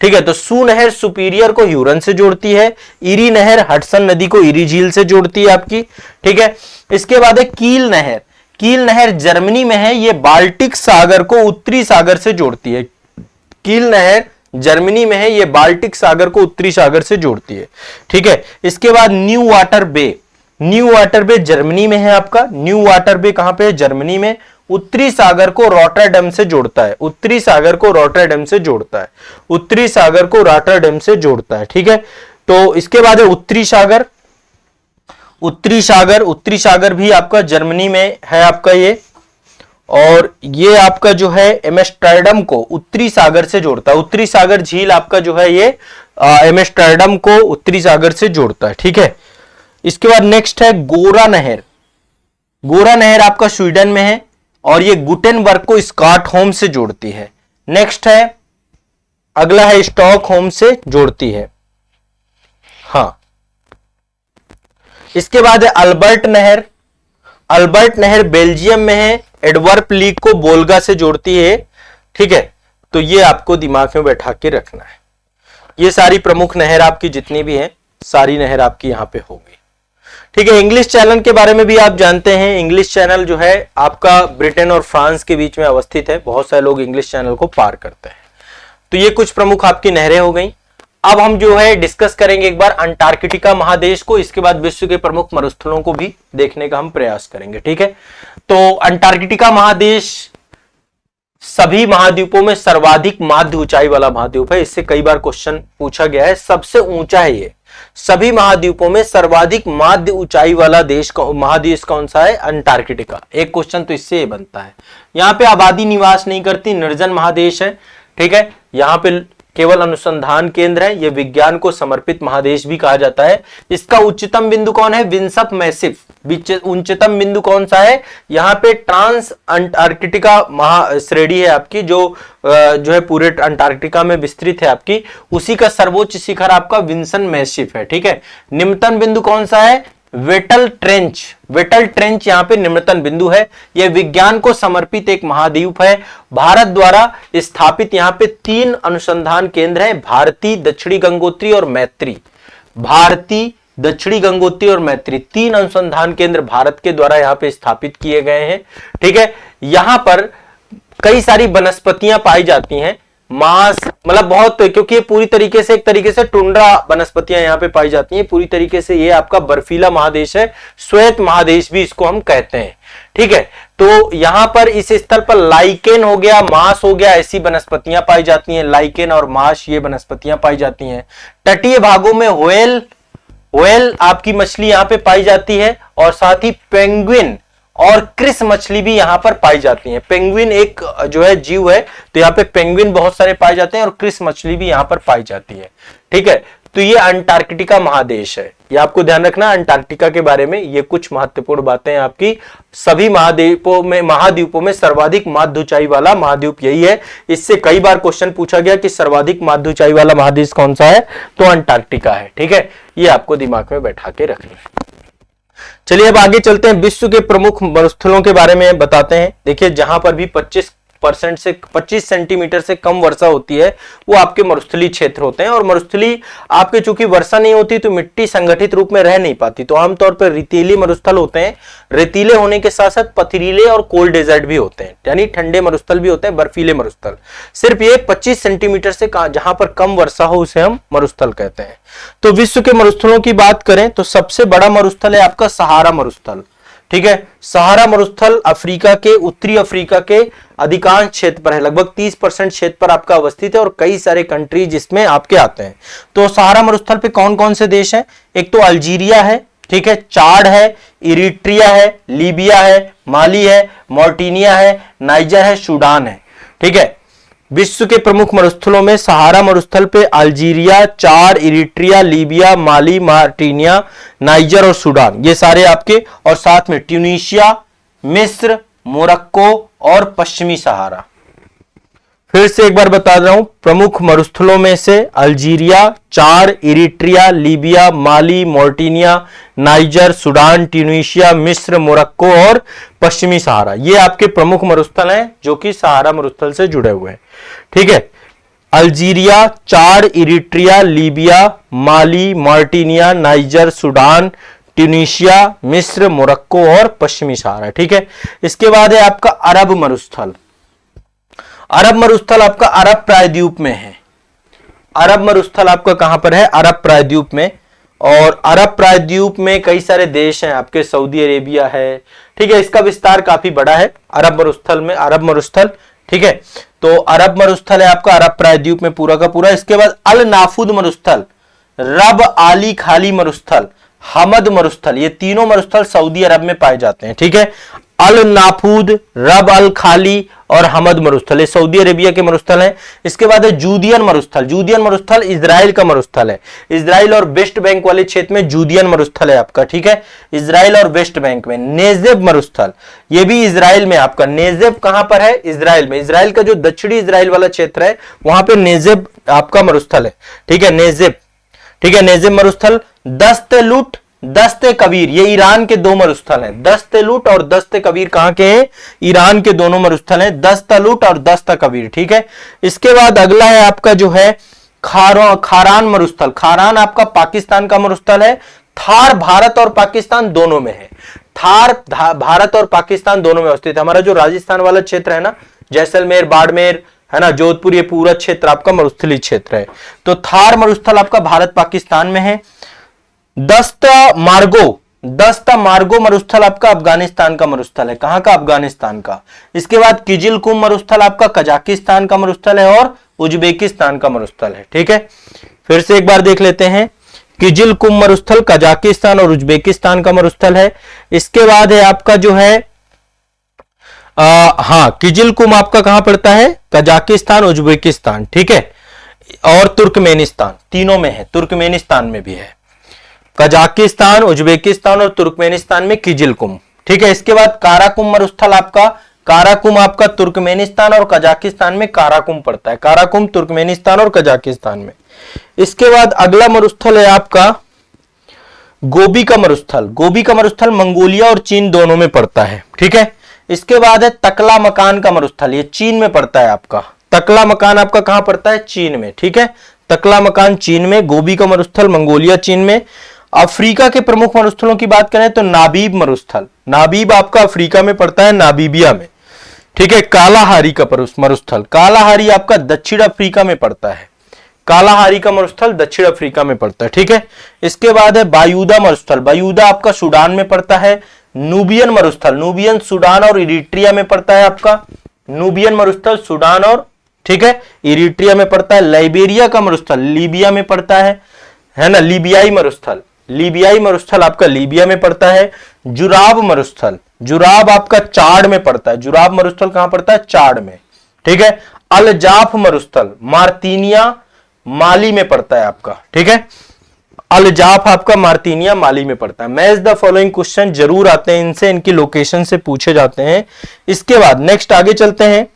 ठीक है, तो सू नहर सुपीरियर को ह्यूरन से जोड़ती है। इरी नहर हडसन नदी को इरी झील से जोड़ती है आपकी। ठीक है, इसके बाद है कील नहर। कील नहर जर्मनी में है। ये बाल्टिक सागर को उत्तरी सागर से जोड़ती है। कील नहर जर्मनी में है। ये बाल्टिक सागर को उत्तरी सागर से जोड़ती है। ठीक है, इसके बाद न्यू वाटर बे। न्यू वाटर बे जर्मनी में है आपका। न्यू वाटर बे कहां पे है? जर्मनी में। उत्तरी सागर को रॉटरडैम से जोड़ता है। उत्तरी सागर को रॉटरडैम से जोड़ता है। उत्तरी सागर को रॉटरडैम से जोड़ता है। ठीक है, तो इसके बाद है उत्तरी सागर। उत्तरी सागर, उत्तरी सागर भी आपका जर्मनी में है आपका ये, और ये आपका जो है एम्स्टर्डम को उत्तरी सागर से जोड़ता है। उत्तरी सागर झील आपका जो है ये एम्स्टर्डम को उत्तरी सागर से जोड़ता है। ठीक है, इसके बाद नेक्स्ट है गोरा नहर। गोरा नहर आपका स्वीडन में है। और ये गुटेनबर्ग को स्कॉटहोम से जोड़ती है। नेक्स्ट है, अगला है स्टॉकहोम से जोड़ती है। हाँ, इसके बाद है अल्बर्ट नहर। अल्बर्ट नहर बेल्जियम में है, एडवर्प लीग को बोल्गा से जोड़ती है। ठीक है, तो ये आपको दिमाग में बैठा के रखना है। ये सारी प्रमुख नहर आपकी जितनी भी हैं, सारी नहर आपकी यहां पे होगी। ठीक है, इंग्लिश चैनल के बारे में भी आप जानते हैं। इंग्लिश चैनल जो है आपका ब्रिटेन और फ्रांस के बीच में अवस्थित है। बहुत सारे लोग इंग्लिश चैनल को पार करते हैं। तो ये कुछ प्रमुख आपकी नहरें हो गई। अब हम जो है डिस्कस करेंगे एक बार अंटार्कटिका महादेश को, इसके बाद विश्व के प्रमुख मरुस्थलों को भी देखने का हम प्रयास करेंगे। ठीक है, तो अंटार्कटिका महादेश सभी महाद्वीपों में सर्वाधिक माध्य ऊंचाई वाला महाद्वीप है। इससे कई बार क्वेश्चन पूछा गया है। सबसे ऊंचा है ये, सभी महाद्वीपों में सर्वाधिक माध्य ऊंचाई वाला देश महादेश कौन सा है? अंटार्कटिका। एक क्वेश्चन तो इससे बनता है। यहाँ पे आबादी निवास नहीं करती, निर्जन महादेश है। ठीक है, यहाँ पे केवल अनुसंधान केंद्र है। यह विज्ञान को समर्पित महादेश भी कहा जाता है। इसका उच्चतम बिंदु कौन है? विंसप मैसिव। उच्चतम बिंदु कौन सा है? यहाँ पे ट्रांस अंटार्कटिका महाश्रेणी है आपकी, जो है पूरे अंटार्कटिका में विस्तृत है आपकी। उसी का सर्वोच्च शिखर आपका विंसन मैसिव है। ठीक है, निम्नतम बिंदु कौन सा है? Vettel trench. वेटल ट्रेंच यहाँ पे निम्नतम बिंदु है। यह विज्ञान को समर्पित एक महाद्वीप है। भारत द्वारा स्थापित यहाँ पे 3 अनुसंधान केंद्र हैं, भारती, दक्षिणी गंगोत्री और मैत्री। भारती, दक्षिणी गंगोत्री और मैत्री 3 अनुसंधान केंद्र भारत के द्वारा यहाँ पे स्थापित किए गए हैं। ठीक है, यहां पर कई सारी वनस्पतियां पाई जाती हैं। मांस मतलब बहुत, क्योंकि ये पूरी तरीके से एक तरीके से टुंड्रा वनस्पतियां यहाँ पे पाई जाती हैं। पूरी तरीके से ये आपका बर्फीला महादेश है, श्वेत महादेश भी इसको हम कहते हैं। ठीक है, तो यहां पर इस स्थल पर लाइकेन हो गया, मांस हो गया, ऐसी वनस्पतियां पाई जाती हैं। लाइकेन और मांस ये वनस्पतियां पाई जाती हैं। तटीय भागों में व्हेल आपकी मछली यहाँ पे पाई जाती है, और साथ ही पेंगुइन और क्रिस मछली भी यहां पर पाई जाती है। पेंगुइन एक जो है जीव है, तो यहाँ पे पेंगुइन बहुत सारे पाए जाते हैं और क्रिस मछली भी यहां पर पाई जाती है। ठीक है, तो ये अंटार्कटिका महादेश है। ये आपको ध्यान रखना अंटार्कटिका के बारे में। ये कुछ महत्वपूर्ण बातें आपकी। सभी महाद्वीपों में सर्वाधिक माध्य ऊंचाई वाला महाद्वीप यही है। इससे कई बार क्वेश्चन पूछा गया कि सर्वाधिक माध्य ऊंचाई वाला महादेश कौन सा है? तो अंटार्कटिका है। ठीक है, ये आपको दिमाग में बैठा के रखना है। चलिए अब आगे चलते हैं, विश्व के प्रमुख मरुस्थलों के बारे में बताते हैं। देखिए, जहां पर भी 25 सेंटीमीटर से कम वर्षा होती है वो आपके मरुस्थलीय क्षेत्र होते हैं। और मरुस्थलीय आपके चूंकि वर्षा नहीं होती तो मिट्टी संगठित रूप में रह नहीं पाती, तो आमतौर पर रेतीले मरुस्थल होते हैं। रेतीले होने के साथ साथ पथरीले और कोल्ड डेजर्ट भी होते हैं, यानी ठंडे मरुस्थल भी होते हैं, बर्फीले मरुस्थल। सिर्फ ये 25 सेंटीमीटर से जहां पर कम वर्षा हो उसे हम मरुस्थल कहते हैं। तो विश्व के मरुस्थलों की बात करें तो सबसे बड़ा मरुस्थल है आपका सहारा मरुस्थल। ठीक है, सहारा मरुस्थल अफ्रीका के, उत्तरी अफ्रीका के अधिकांश क्षेत्र पर है। लगभग 30% क्षेत्र पर आपका अवस्थित है और कई सारे कंट्रीज इसमें आपके आते हैं। तो सहारा मरुस्थल पे कौन कौन से देश हैं? एक तो अल्जीरिया है, ठीक है, चाड है, इरिट्रिया है, लीबिया है, माली है, मॉरिटानिया है, नाइजर है, सूडान है। ठीक है, विश्व के प्रमुख मरुस्थलों में सहारा मरुस्थल पे अल्जीरिया, चाड, इरिट्रिया, लीबिया, माली, मॉरिटानिया, नाइजर और सूडान, ये सारे आपके, और साथ में ट्यूनीशिया, मिस्र, मोरक्को और पश्चिमी सहारा। फिर से एक बार बता रहा हूं, प्रमुख मरुस्थलों में से अल्जीरिया, चाड, इरिट्रिया, लीबिया, माली, मॉरिटानिया, नाइजर, सूडान, ट्यूनीशिया, मिस्र, मोरक्को और पश्चिमी सहारा, ये आपके प्रमुख मरुस्थल हैं जो कि सहारा मरुस्थल से जुड़े हुए हैं। ठीक है, अल्जीरिया, चाड, इरिट्रिया, लीबिया, माली, मॉरिटानिया, नाइजर, सूडान, ट्यूनीशिया, मिस्र, मोरक्को और पश्चिमी सहारा। ठीक है, इसके बाद है आपका अरब मरुस्थल। अरब मरुस्थल आपका अरब प्रायद्वीप में है। अरब मरुस्थल आपका कहां पर है? अरब प्रायद्वीप में। और अरब प्रायद्वीप में कई सारे देश हैं आपके, सऊदी अरेबिया है। ठीक है, इसका विस्तार काफी बड़ा है अरब मरुस्थल में, अरब मरुस्थल। ठीक है, तो अरब मरुस्थल है आपका अरब प्रायद्वीप में पूरा का पूरा। इसके बाद अल नाफुद मरुस्थल, रब आली खाली मरुस्थल, हमद मरुस्थल, ये तीनों मरुस्थल सऊदी अरब में पाए जाते हैं। ठीक है, अल नाफूद, रब अल खाली और हमद मरुस्थल, ये सऊदी अरेबिया के मरुस्थल हैं। इसके बाद है जूदियन मरुस्थल, जूदियन मरुस्थल इजराइल का मरुस्थल है। इजराइल और वेस्ट बैंक वाले क्षेत्र में जूदियन मरुस्थल है आपका, ठीक है, इजराइल और वेस्ट बैंक में। नेजेब मरुस्थल, ये भी इजराइल में आपका। नेजेब कहां पर है? इजराइल में। इजराइल का जो दक्षिणी इजराइल वाला क्षेत्र है वहां पे नेजेब आपका मरुस्थल है, ठीक है, नेजेब, ठीक है, नेजेब मरुस्थल। दस्तलुट, दस्ते कबीर, ये ईरान के दो मरुस्थल हैं। दस्तलुट और दस्ते कबीर कहां के हैं? ईरान के दोनों मरुस्थल हैं, दस्तलुट और दस्ता कबीर, ठीक है। इसके बाद अगला है आपका जो है खारान मरुस्थल। खारान आपका पाकिस्तान का मरुस्थल है। थार भारत और पाकिस्तान दोनों में है। थार भारत और पाकिस्तान दोनों में अवस्थित है। हमारा जो राजस्थान वाला क्षेत्र है ना, जैसलमेर, बाड़मेर, है ना, जोधपुर, ये पूरा क्षेत्र आपका मरुस्थलीय क्षेत्र है। तो थार मरुस्थल आपका भारत पाकिस्तान में है। दस्ता मार्गो मरुस्थल आपका अफगानिस्तान का मरुस्थल है। कहां का? अफगानिस्तान का। इसके बाद किजिलकुम मरुस्थल आपका कजाकिस्तान का मरुस्थल है और उज्बेकिस्तान का मरुस्थल है, ठीक है। फिर से एक बार देख लेते हैं, किजिलकुम मरुस्थल कजाकिस्तान और उज्बेकिस्तान का मरुस्थल है। इसके बाद है आपका जो है किजिलकुम आपका कहां पड़ता है? कजाकिस्तान, उज्बेकिस्तान, ठीक है, और तुर्कमेनिस्तान, तीनों में है। तुर्कमेनिस्तान में भी है, कजाकिस्तान, उज्बेकिस्तान और तुर्कमेनिस्तान में किजिलकुम, ठीक है। इसके बाद काराकुम मरुस्थल आपका, काराकुम आपका तुर्कमेनिस्तान और कजाकिस्तान में काराकुम पड़ता है। काराकुम तुर्कमेनिस्तान और कजाकिस्तान में। इसके बाद अगला मरुस्थल है आपका गोबी का मरुस्थल। गोबी का मरुस्थल मंगोलिया और चीन दोनों में पड़ता है, ठीक है। इसके बाद है तकला मकान का मरुस्थल, ये चीन में पड़ता है आपका। तकला मकान आपका कहां पड़ता है? चीन में, ठीक है। तकला मकान चीन में, गोबी का मरुस्थल मंगोलिया चीन में। अफ्रीका के प्रमुख मरुस्थलों की बात करें तो नाबीब मरुस्थल, नाबीब आपका अफ्रीका में पड़ता है, नाबीबिया में, ठीक है। कालाहारी का मरुस्थल, कालाहारी आपका दक्षिण अफ्रीका में पड़ता है। कालाहारी का मरुस्थल दक्षिण अफ्रीका में पड़ता है, ठीक है। इसके बाद है बायूदा मरुस्थल, बायूदा आपका सूडान में पड़ता है। नूबियन मरुस्थल, नूबियन सूडान और इरिट्रिया में पड़ता है आपका। नूबियन मरुस्थल सूडान और, ठीक है, इरिट्रिया में पड़ता है। लाइबेरिया का मरुस्थल लीबिया में पड़ता है ना। लीबियाई मरुस्थल, लीबियाई मरुस्थल आपका लीबिया में पड़ता है। जुराब मरुस्थल, जुराब आपका चाड में पड़ता है। जुराब मरुस्थल कहां पड़ता है? चाड में, ठीक है। अलजाफ मरुस्थल मार्तिनिया माली में पड़ता है आपका, ठीक है। अलजाफ आपका मार्तिनिया माली में पड़ता है। मैच द फॉलोइंग क्वेश्चन जरूर आते हैं इनसे, इनकी लोकेशन से पूछे जाते हैं। इसके बाद नेक्स्ट आगे चलते हैं।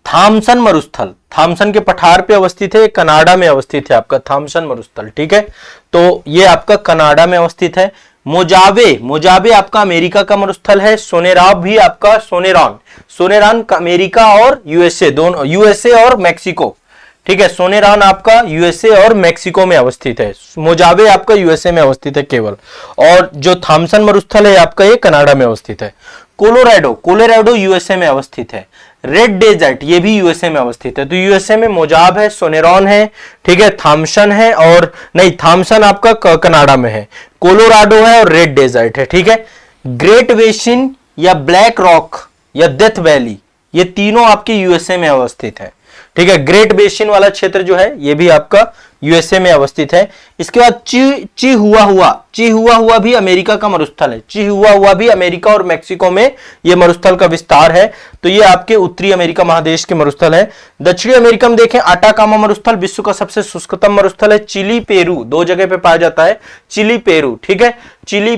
थामसन मरुस्थल, थामसन के पठार पे अवस्थित है, कनाडा में अवस्थित है आपका थामसन मरुस्थल, ठीक है। तो ये आपका कनाडा में अवस्थित है। मोजावे, मोजावे आपका अमेरिका का मरुस्थल है। सोनेराब भी आपका, सोनेरान, सोनेरान अमेरिका और यूएसए दोनों, यूएसए और मैक्सिको, ठीक है। सोनेरान आपका यूएसए और मैक्सिको में अवस्थित है। मोजावे आपका यूएसए में अवस्थित है केवल। और जो थामसन मरुस्थल है आपका ये कनाडा में अवस्थित है। कोलोराडो, कोलोराडो यूएसए में अवस्थित है। रेड डेजर्ट ये भी यूएसए में अवस्थित है। तो यूएसए में मोजाब है, सोनेरॉन है, ठीक है, थामसन है, और नहीं, थामसन आपका कनाडा में है, कोलोराडो है और रेड डेजर्ट है, ठीक है। ग्रेट बेसिन या ब्लैक रॉक या डेथ वैली, ये तीनों आपके यूएसए में अवस्थित है, ठीक है। ग्रेट बेसिन वाला क्षेत्र जो है ये भी आपका यूएसए में अवस्थित है। इसके बाद चिहुआ भी अमेरिका का मरुस्थल है। चिहुआ भी अमेरिका और मैक्सिको में ये मरुस्थल का विस्तार है। तो ये आपके उत्तरी अमेरिका महादेश के मरुस्थल है। दक्षिणी अमेरिका में देखें, अटाकामा मरुस्थल विश्व का सबसे शुष्कतम मरुस्थल है। चिली पेरू दो जगह पे पाया जाता है, चिली पेरू, ठीक है, चिली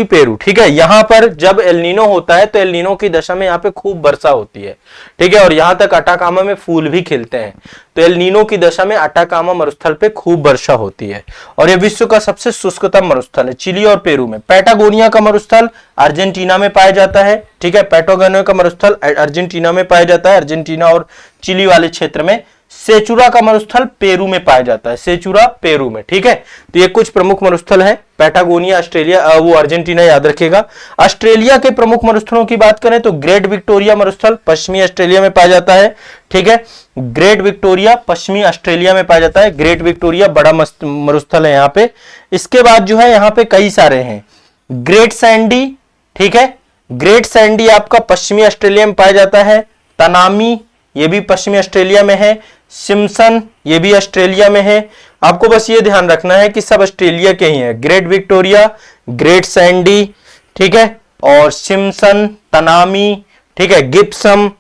पेरू, ठीक है। यहां पर जब एलनीनो होता है तो एलनीनो की दशा में यहाँ पे खूब वर्षा होती है, ठीक है, और यहां तक अटाकामा में फूल भी खिलते हैं। तो एलनीनो की दशा में अटाकामा मरुस्थल पे खूब वर्षा होती है और यह विश्व का सबसे शुष्कतम मरुस्थल है, चिली और पेरू में। पैटागोनिया का मरुस्थल अर्जेंटीना में पाया जाता है, ठीक है। पैटागोनिया का मरुस्थल अर्जेंटीना में पाया जाता है, अर्जेंटीना और चिली वाले क्षेत्र में। सेचुरा का मरुस्थल पेरू में पाया जाता है, सेचुरा पेरू में, ठीक है। तो ये कुछ प्रमुख मरुस्थल है। पैटागोनिया ऑस्ट्रेलिया, वो अर्जेंटीना याद रखेगा। ऑस्ट्रेलिया के प्रमुख मरुस्थलों की बात करें तो ग्रेट विक्टोरिया मरुस्थल पश्चिमी ऑस्ट्रेलिया में पाया जाता है, ठीक है। ग्रेट विक्टोरिया पश्चिमी ऑस्ट्रेलिया में पाया जाता है। ग्रेट विक्टोरिया बड़ा मरुस्थल है यहाँ पे। इसके बाद जो है यहाँ पे कई सारे हैं। ग्रेट सैंडी, ठीक है, ग्रेट सैंडी आपका पश्चिमी ऑस्ट्रेलिया में पाया जाता है। तनामी ये भी पश्चिमी ऑस्ट्रेलिया में है। सिम्सन ये भी ऑस्ट्रेलिया में है। आपको बस ये ध्यान रखना है कि सब ऑस्ट्रेलिया के ही हैं। ग्रेट विक्टोरिया, ग्रेट सैंडी, ठीक है, और सिम्सन, तनामी, ठीक है, गिब्सम,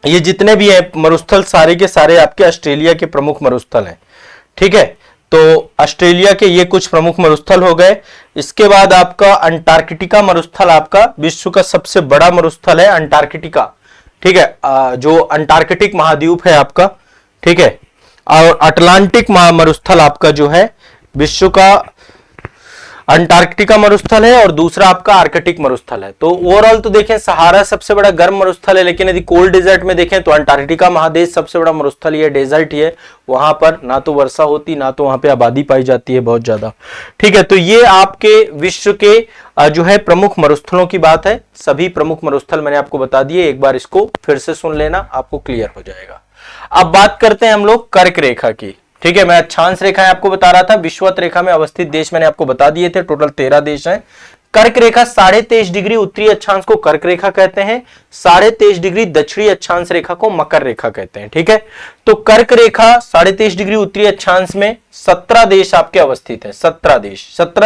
ये जितने भी है मरुस्थल सारे के सारे आपके ऑस्ट्रेलिया के प्रमुख मरुस्थल हैं। ठीक है, तो ऑस्ट्रेलिया के ये कुछ प्रमुख मरुस्थल हो गए। इसके बाद आपका अंटार्कटिका मरुस्थल, आपका विश्व का सबसे बड़ा मरुस्थल है अंटार्कटिका। ठीक है, जो अंटार्कटिक महाद्वीप है आपका, ठीक है, और अटलांटिक मरुस्थल आपका जो है विश्व का अंटार्कटिका मरुस्थल है और दूसरा आपका आर्कटिक मरुस्थल है। तो ओवरऑल तो देखें सहारा सबसे बड़ा गर्म मरुस्थल है, लेकिन यदि कोल्ड डेजर्ट में देखें तो अंटार्कटिका महादेश सबसे बड़ा मरुस्थल ही है, डेजर्ट ही है। वहां पर ना तो वर्षा होती, ना तो वहां पे आबादी पाई जाती है बहुत ज्यादा। ठीक है, तो ये आपके विश्व के जो है प्रमुख मरुस्थलों की बात है। सभी प्रमुख मरुस्थल मैंने आपको बता दिए, एक बार इसको फिर से सुन लेना, आपको क्लियर हो जाएगा। अब बात करते हैं हम लोग कर्क रेखा की। ठीक है, मैं अक्षांश रेखाएं आपको बता रहा था, विषुवत रेखा में अवस्थित देश मैंने आपको बता दिए थे, टोटल 13 देश हैं। कर्क रेखा 23.5 डिग्री उत्तरी अक्षांश को कर्क रेखा कहते हैं, 23.5 डिग्री दक्षिणी अक्षांश रेखा को मकर रेखा कहते हैं। ठीक है, तो कर्क रेखा 23.5 डिग्री उत्तरी अक्षांश में 17 देश आपके अवस्थित हैं। 17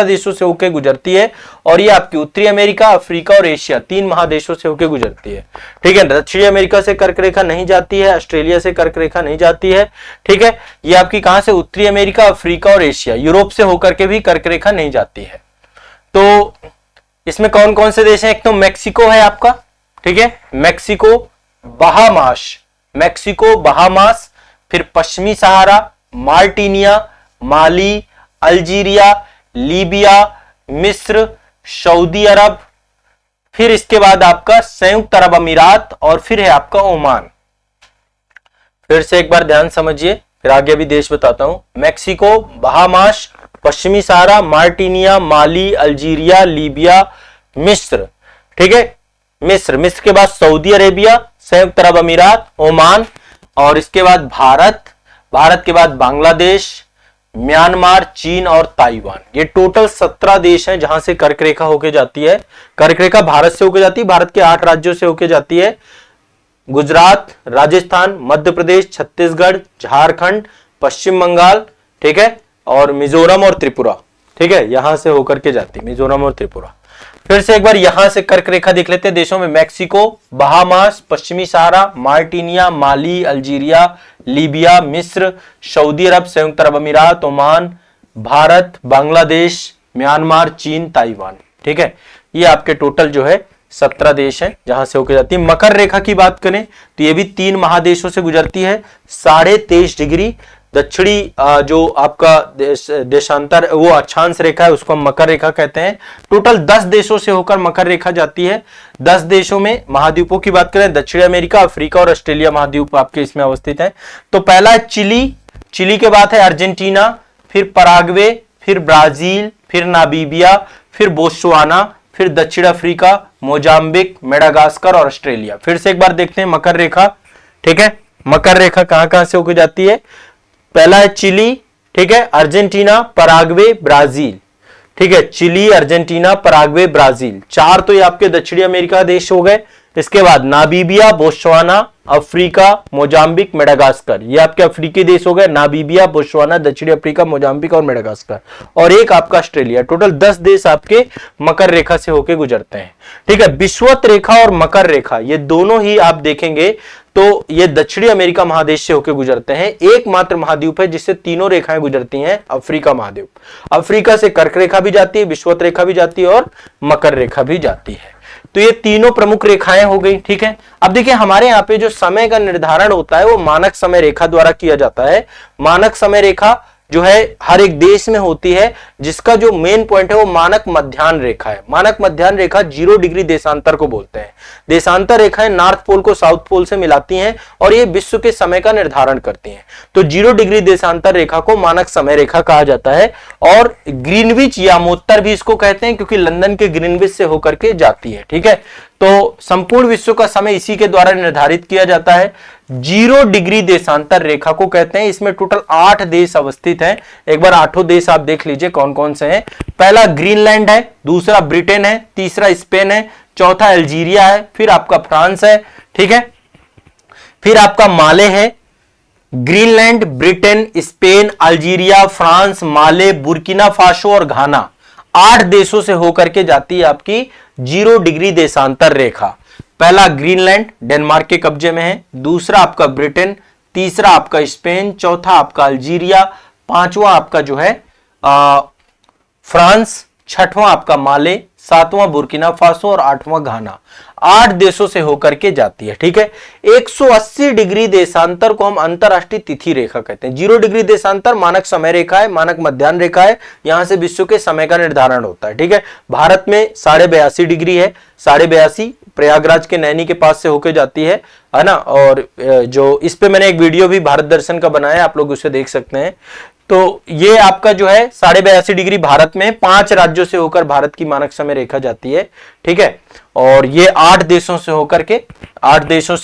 देशों से होकर गुजरती है और ये आपकी उत्तरी अमेरिका, अफ्रीका और एशिया 3 महादेशों से होकर गुजरती है। ठीक है, दक्षिणी अमेरिका से कर्क रेखा नहीं जाती है, ऑस्ट्रेलिया से कर्क रेखा नहीं जाती है। ठीक है, ये आपकी कहां से, उत्तरी अमेरिका, अफ्रीका और एशिया, यूरोप से होकर के भी कर्क रेखा नहीं जाती है। तो इसमें कौन कौन से देश हैं, एक तो मैक्सिको है आपका, ठीक है, मैक्सिको, बहामास, फिर पश्चिमी सहारा, मार्टिनिया, माली, अल्जीरिया, लीबिया, मिस्र, सऊदी अरब, फिर इसके बाद आपका संयुक्त अरब अमीरात और फिर है आपका ओमान। फिर से एक बार ध्यान समझिए, फिर आगे भी देश बताता हूं। मैक्सिको, बहामास, पश्चिमी सहारा, मार्टिनिया, माली, अल्जीरिया, लीबिया, मिस्र। ठीक है, मिस्र के बाद सऊदी अरेबिया, संयुक्त अरब अमीरात, ओमान, और इसके बाद भारत के बाद बांग्लादेश, म्यांमार, चीन और ताइवान। ये टोटल 17 देश हैं जहां से कर्क रेखा होके जाती है। कर्क रेखा भारत से होके जाती है, भारत के 8 राज्यों से होके जाती है, गुजरात, राजस्थान, मध्य प्रदेश, छत्तीसगढ़, झारखंड, पश्चिम बंगाल, ठीक है, और मिजोरम और त्रिपुरा। ठीक है, यहां से होकर के जाती है मिजोरम और त्रिपुरा। फिर से एक बार यहां से कर्क रेखा देख लेते हैं देशों में, मैक्सिको, बहामास, पश्चिमी सहारा, मार्टिनिया, माली, अल्जीरिया, लीबिया, मिस्र, सऊदी अरब, संयुक्त अरब अमीरात, ओमान, भारत, बांग्लादेश, म्यांमार, चीन, ताइवान। ठीक है, ये आपके टोटल जो है 17 देश हैं जहां से होकर जाती है। मकर रेखा की बात करें तो ये भी 3 महादेशों से गुजरती है। 23.5 डिग्री दक्षिणी जो आपका देशांतर वो अक्षांश रेखा है उसको हम मकर रेखा कहते हैं। टोटल 10 देशों से होकर मकर रेखा जाती है। 10 देशों में महाद्वीपों की बात करें, दक्षिण अमेरिका, अफ्रीका और ऑस्ट्रेलिया महाद्वीप आपके इसमें अवस्थित है। तो पहला है चिली के बाद है अर्जेंटीना, फिर पराग्वे, फिर ब्राजील, फिर नामीबिया, फिर बोत्सवाना, फिर दक्षिण अफ्रीका, मोजाम्बिक, मेडागास्कर और ऑस्ट्रेलिया। फिर से एक बार देखते हैं मकर रेखा। ठीक है, मकर रेखा कहां से होकर जाती है, पहला है चिली, ठीक है, अर्जेंटीना, पराग्वे, ब्राजील। ठीक है, चिली, अर्जेंटीना, पराग्वे, ब्राजील, 4 तो ये आपके दक्षिणी अमेरिका देश हो गए। इसके बाद Namibia, Botswana, Africa, Mozambique, Madagascar, ये आपके अफ्रीकी देश हो गए, नामीबिया, बोत्सवाना, दक्षिणी अफ्रीका, मोजाम्बिक और मेडागास्कर, और एक आपका ऑस्ट्रेलिया। टोटल 10 देश आपके मकर रेखा से होकर गुजरते हैं। ठीक है, विषुवत रेखा और मकर रेखा ये दोनों ही आप देखेंगे तो ये दक्षिणी अमेरिका महादेश से होकर गुजरते हैं। एकमात्र महाद्वीप है जिससे तीनों रेखाएं गुजरती हैं, अफ्रीका महाद्वीप। अफ्रीका से कर्क रेखा भी जाती है, विषुवत रेखा भी जाती है और मकर रेखा भी जाती है। तो ये तीनों प्रमुख रेखाएं हो गई। ठीक है, अब देखिए हमारे यहाँ पे जो समय का निर्धारण होता है वो मानक समय रेखा द्वारा किया जाता है। मानक समय रेखा जो है हर एक देश में होती है, जिसका जो मेन पॉइंट है वो मानक मध्याह्न रेखा है। मानक मध्याह्न रेखा 0 डिग्री देशांतर को बोलते हैं। देशांतर रेखाएं नॉर्थ पोल को साउथ पोल से मिलाती हैं और ये विश्व के समय का निर्धारण करती हैं। तो 0 डिग्री देशांतर रेखा को मानक समय रेखा कहा जाता है, और ग्रीनविच यामोत्तर भी इसको कहते हैं क्योंकि लंदन के ग्रीनविच से होकर के जाती है। ठीक है, तो संपूर्ण विश्व का समय इसी के द्वारा निर्धारित किया जाता है। 0 डिग्री देशांतर रेखा को कहते हैं। इसमें टोटल 8 देश अवस्थित हैं। एक बार 8 देश आप देख लीजिए कौन कौन से हैं। पहला ग्रीनलैंड है, दूसरा ब्रिटेन है, तीसरा स्पेन है, चौथा अल्जीरिया है, फिर आपका फ्रांस है। ठीक है, फिर आपका माले है। Greenland, Britain, Spain, Algeria, France, Mali, Burkina Faso और घाना 8 देशों से होकर के जाती है आपकी 0 डिग्री देशांतर रेखा। पहला ग्रीनलैंड डेनमार्क के कब्जे में है, दूसरा आपका ब्रिटेन, तीसरा आपका स्पेन, चौथा आपका अल्जीरिया, पांचवा आपका जो है फ्रांस, छठवां आपका माले, सातवां बुर्किना फासो और आठवां घाना। 8 देशों से होकर के जाती है। ठीक है, 180 डिग्री देशांतर को हम अंतरराष्ट्रीय तिथि रेखा कहते हैं। 0 डिग्री देशांतर मानक समय रेखा है, मानक मध्याह्न रेखा है, यहां से विश्व के समय का निर्धारण होता है। ठीक है, भारत में 82.5 डिग्री है, 82.5 प्रयागराज के नैनी के पास से होकर जाती है ना। और जो इस पे मैंने एक वीडियो भी भारत दर्शन का बनाया, आप लोग उसे देख सकते हैं। तो ये आपका जो है 82.5 डिग्री भारत में 5 राज्यों से होकर भारत की मानक समय रेखा जाती है। ठीक है, और ये 8 देशों से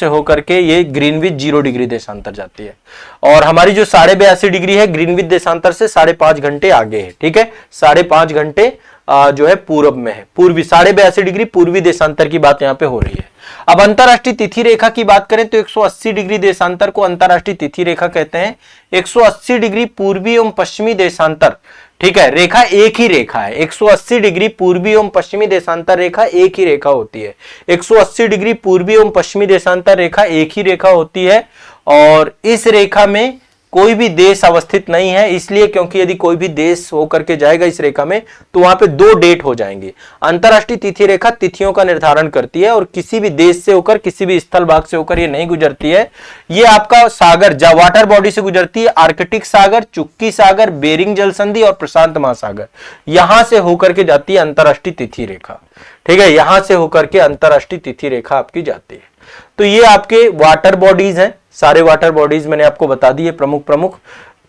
होकर के ये ग्रीनविच 0 डिग्री देशांतर जाती है। और हमारी जो 82.5 डिग्री है ग्रीनविच देशांतर से 5.5 घंटे आगे है। ठीक है, 5.5 घंटे जो है पूर्व में है, पूर्वी 82.5 डिग्री पूर्वी देशांतर की बात यहां पे हो रही है। अब अंतरराष्ट्रीय तिथि रेखा की बात करें तो 180 डिग्री देशांतर को अंतरराष्ट्रीय तिथि रेखा कहते हैं। 180 डिग्री पूर्वी एवं पश्चिमी देशांतर, ठीक है, रेखा एक ही रेखा है। 180 डिग्री पूर्वी एवं पश्चिमी देशांतर रेखा एक ही रेखा होती है। 180 डिग्री पूर्वी एवं पश्चिमी देशांतर रेखा एक ही रेखा होती है। और इस रेखा में कोई भी देश अवस्थित नहीं है, इसलिए क्योंकि यदि कोई भी देश होकर के जाएगा इस रेखा में तो वहां पे 2 डेट हो जाएंगे। अंतरराष्ट्रीय तिथि रेखा तिथियों का निर्धारण करती है और किसी भी देश से होकर, किसी भी स्थल भाग से होकर ये नहीं गुजरती है। ये आपका सागर वाटर बॉडी से गुजरती है, आर्कटिक सागर, चुक्की सागर, बेरिंग जल संधि और प्रशांत महासागर, यहां से होकर के जाती है अंतरराष्ट्रीय तिथि रेखा। ठीक है, यहां से होकर के अंतरराष्ट्रीय तिथि रेखा आपकी जाती है। तो ये आपके वाटर बॉडीज हैं, सारे वाटर बॉडीज मैंने आपको बता दिए प्रमुख।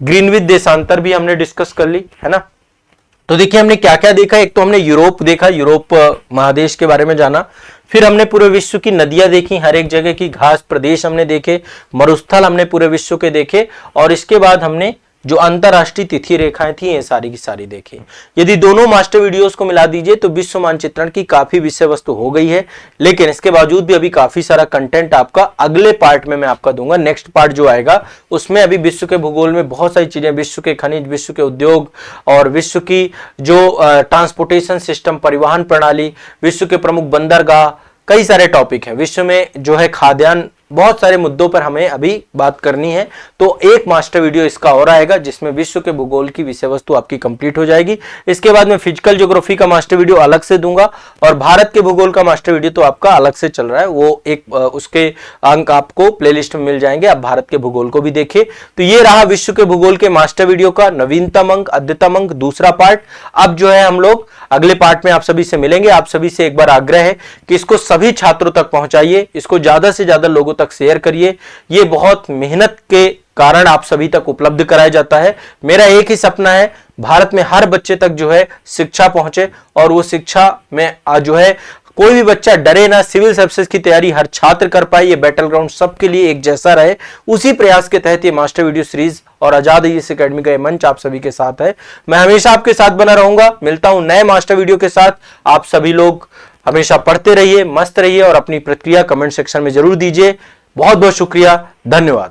ग्रीनविच देशांतर भी हमने डिस्कस कर ली है ना। तो देखिए हमने क्या क्या देखा। एक तो हमने यूरोप देखा, यूरोप महादेश के बारे में जाना। फिर हमने पूरे विश्व की नदियां देखी, हर एक जगह की घास प्रदेश हमने देखे, मरुस्थल हमने पूरे विश्व के देखे। और इसके बाद हमने जो अंतरराष्ट्रीय तिथि रेखाएं थी ये सारी की सारी देखी। यदि दोनों मास्टर वीडियोस को मिला दीजिए तो विश्व मानचित्रण की काफी विषय वस्तु हो गई है। लेकिन इसके बावजूद भी अभी काफी सारा कंटेंट आपका अगले पार्ट में मैं आपका दूंगा। नेक्स्ट पार्ट जो आएगा उसमें अभी विश्व के भूगोल में बहुत सारी चीजें, विश्व के खनिज, विश्व के उद्योग और विश्व की जो ट्रांसपोर्टेशन सिस्टम, परिवहन प्रणाली, विश्व के प्रमुख बंदरगाह, कई सारे टॉपिक हैं। विश्व में जो है खाद्यान्न, बहुत सारे मुद्दों पर हमें अभी बात करनी है। तो एक मास्टर वीडियो इसका और आएगा जिसमें विश्व के भूगोल की विषय वस्तु आपकी कंप्लीट हो जाएगी। इसके बाद मैं फिजिकल ज्योग्राफी का मास्टर वीडियो अलग से दूंगा और भारत के भूगोल का मास्टर वीडियो तो आपका अलग से चल रहा है, वो एक उसके अंक आपको प्लेलिस्ट में मिल जाएंगे, आप भारत के भूगोल को भी देखिए। तो ये रहा विश्व के भूगोल के मास्टर वीडियो का नवीनतम अंक, अद्यतम अंक, दूसरा पार्ट। अब जो है हम लोग अगले पार्ट में आप सभी से मिलेंगे। आप सभी से एक बार आग्रह है कि इसको सभी छात्रों तक पहुंचाइए, इसको ज्यादा से ज्यादा लोगों तक शेयर करिए। ये बहुत मेहनत के कारण आप सभी तक उपलब्ध कराया जाता है। मेरा एक ही सपना है, भारत में हर बच्चे तक जो है शिक्षा पहुंचे और वो शिक्षा में जो है कोई भी बच्चा डरे ना, सिविल सर्विसेज की तैयारी हर छात्र कर पाए, ये बैटल ग्राउंड सबके लिए एक जैसा रहे। उसी प्रयास के तहत ये मास्टर वीडियो सीरीज और आजाद IAS एकेडमी का ये मंच आप सभी के साथ है। मैं हमेशा आपके साथ बना रहूंगा। मिलता हूं नए मास्टर वीडियो के साथ। आप सभी लोग हमेशा पढ़ते रहिए, मस्त रहिए और अपनी प्रतिक्रिया कमेंट सेक्शन में जरूर दीजिए। बहुत बहुत शुक्रिया, धन्यवाद।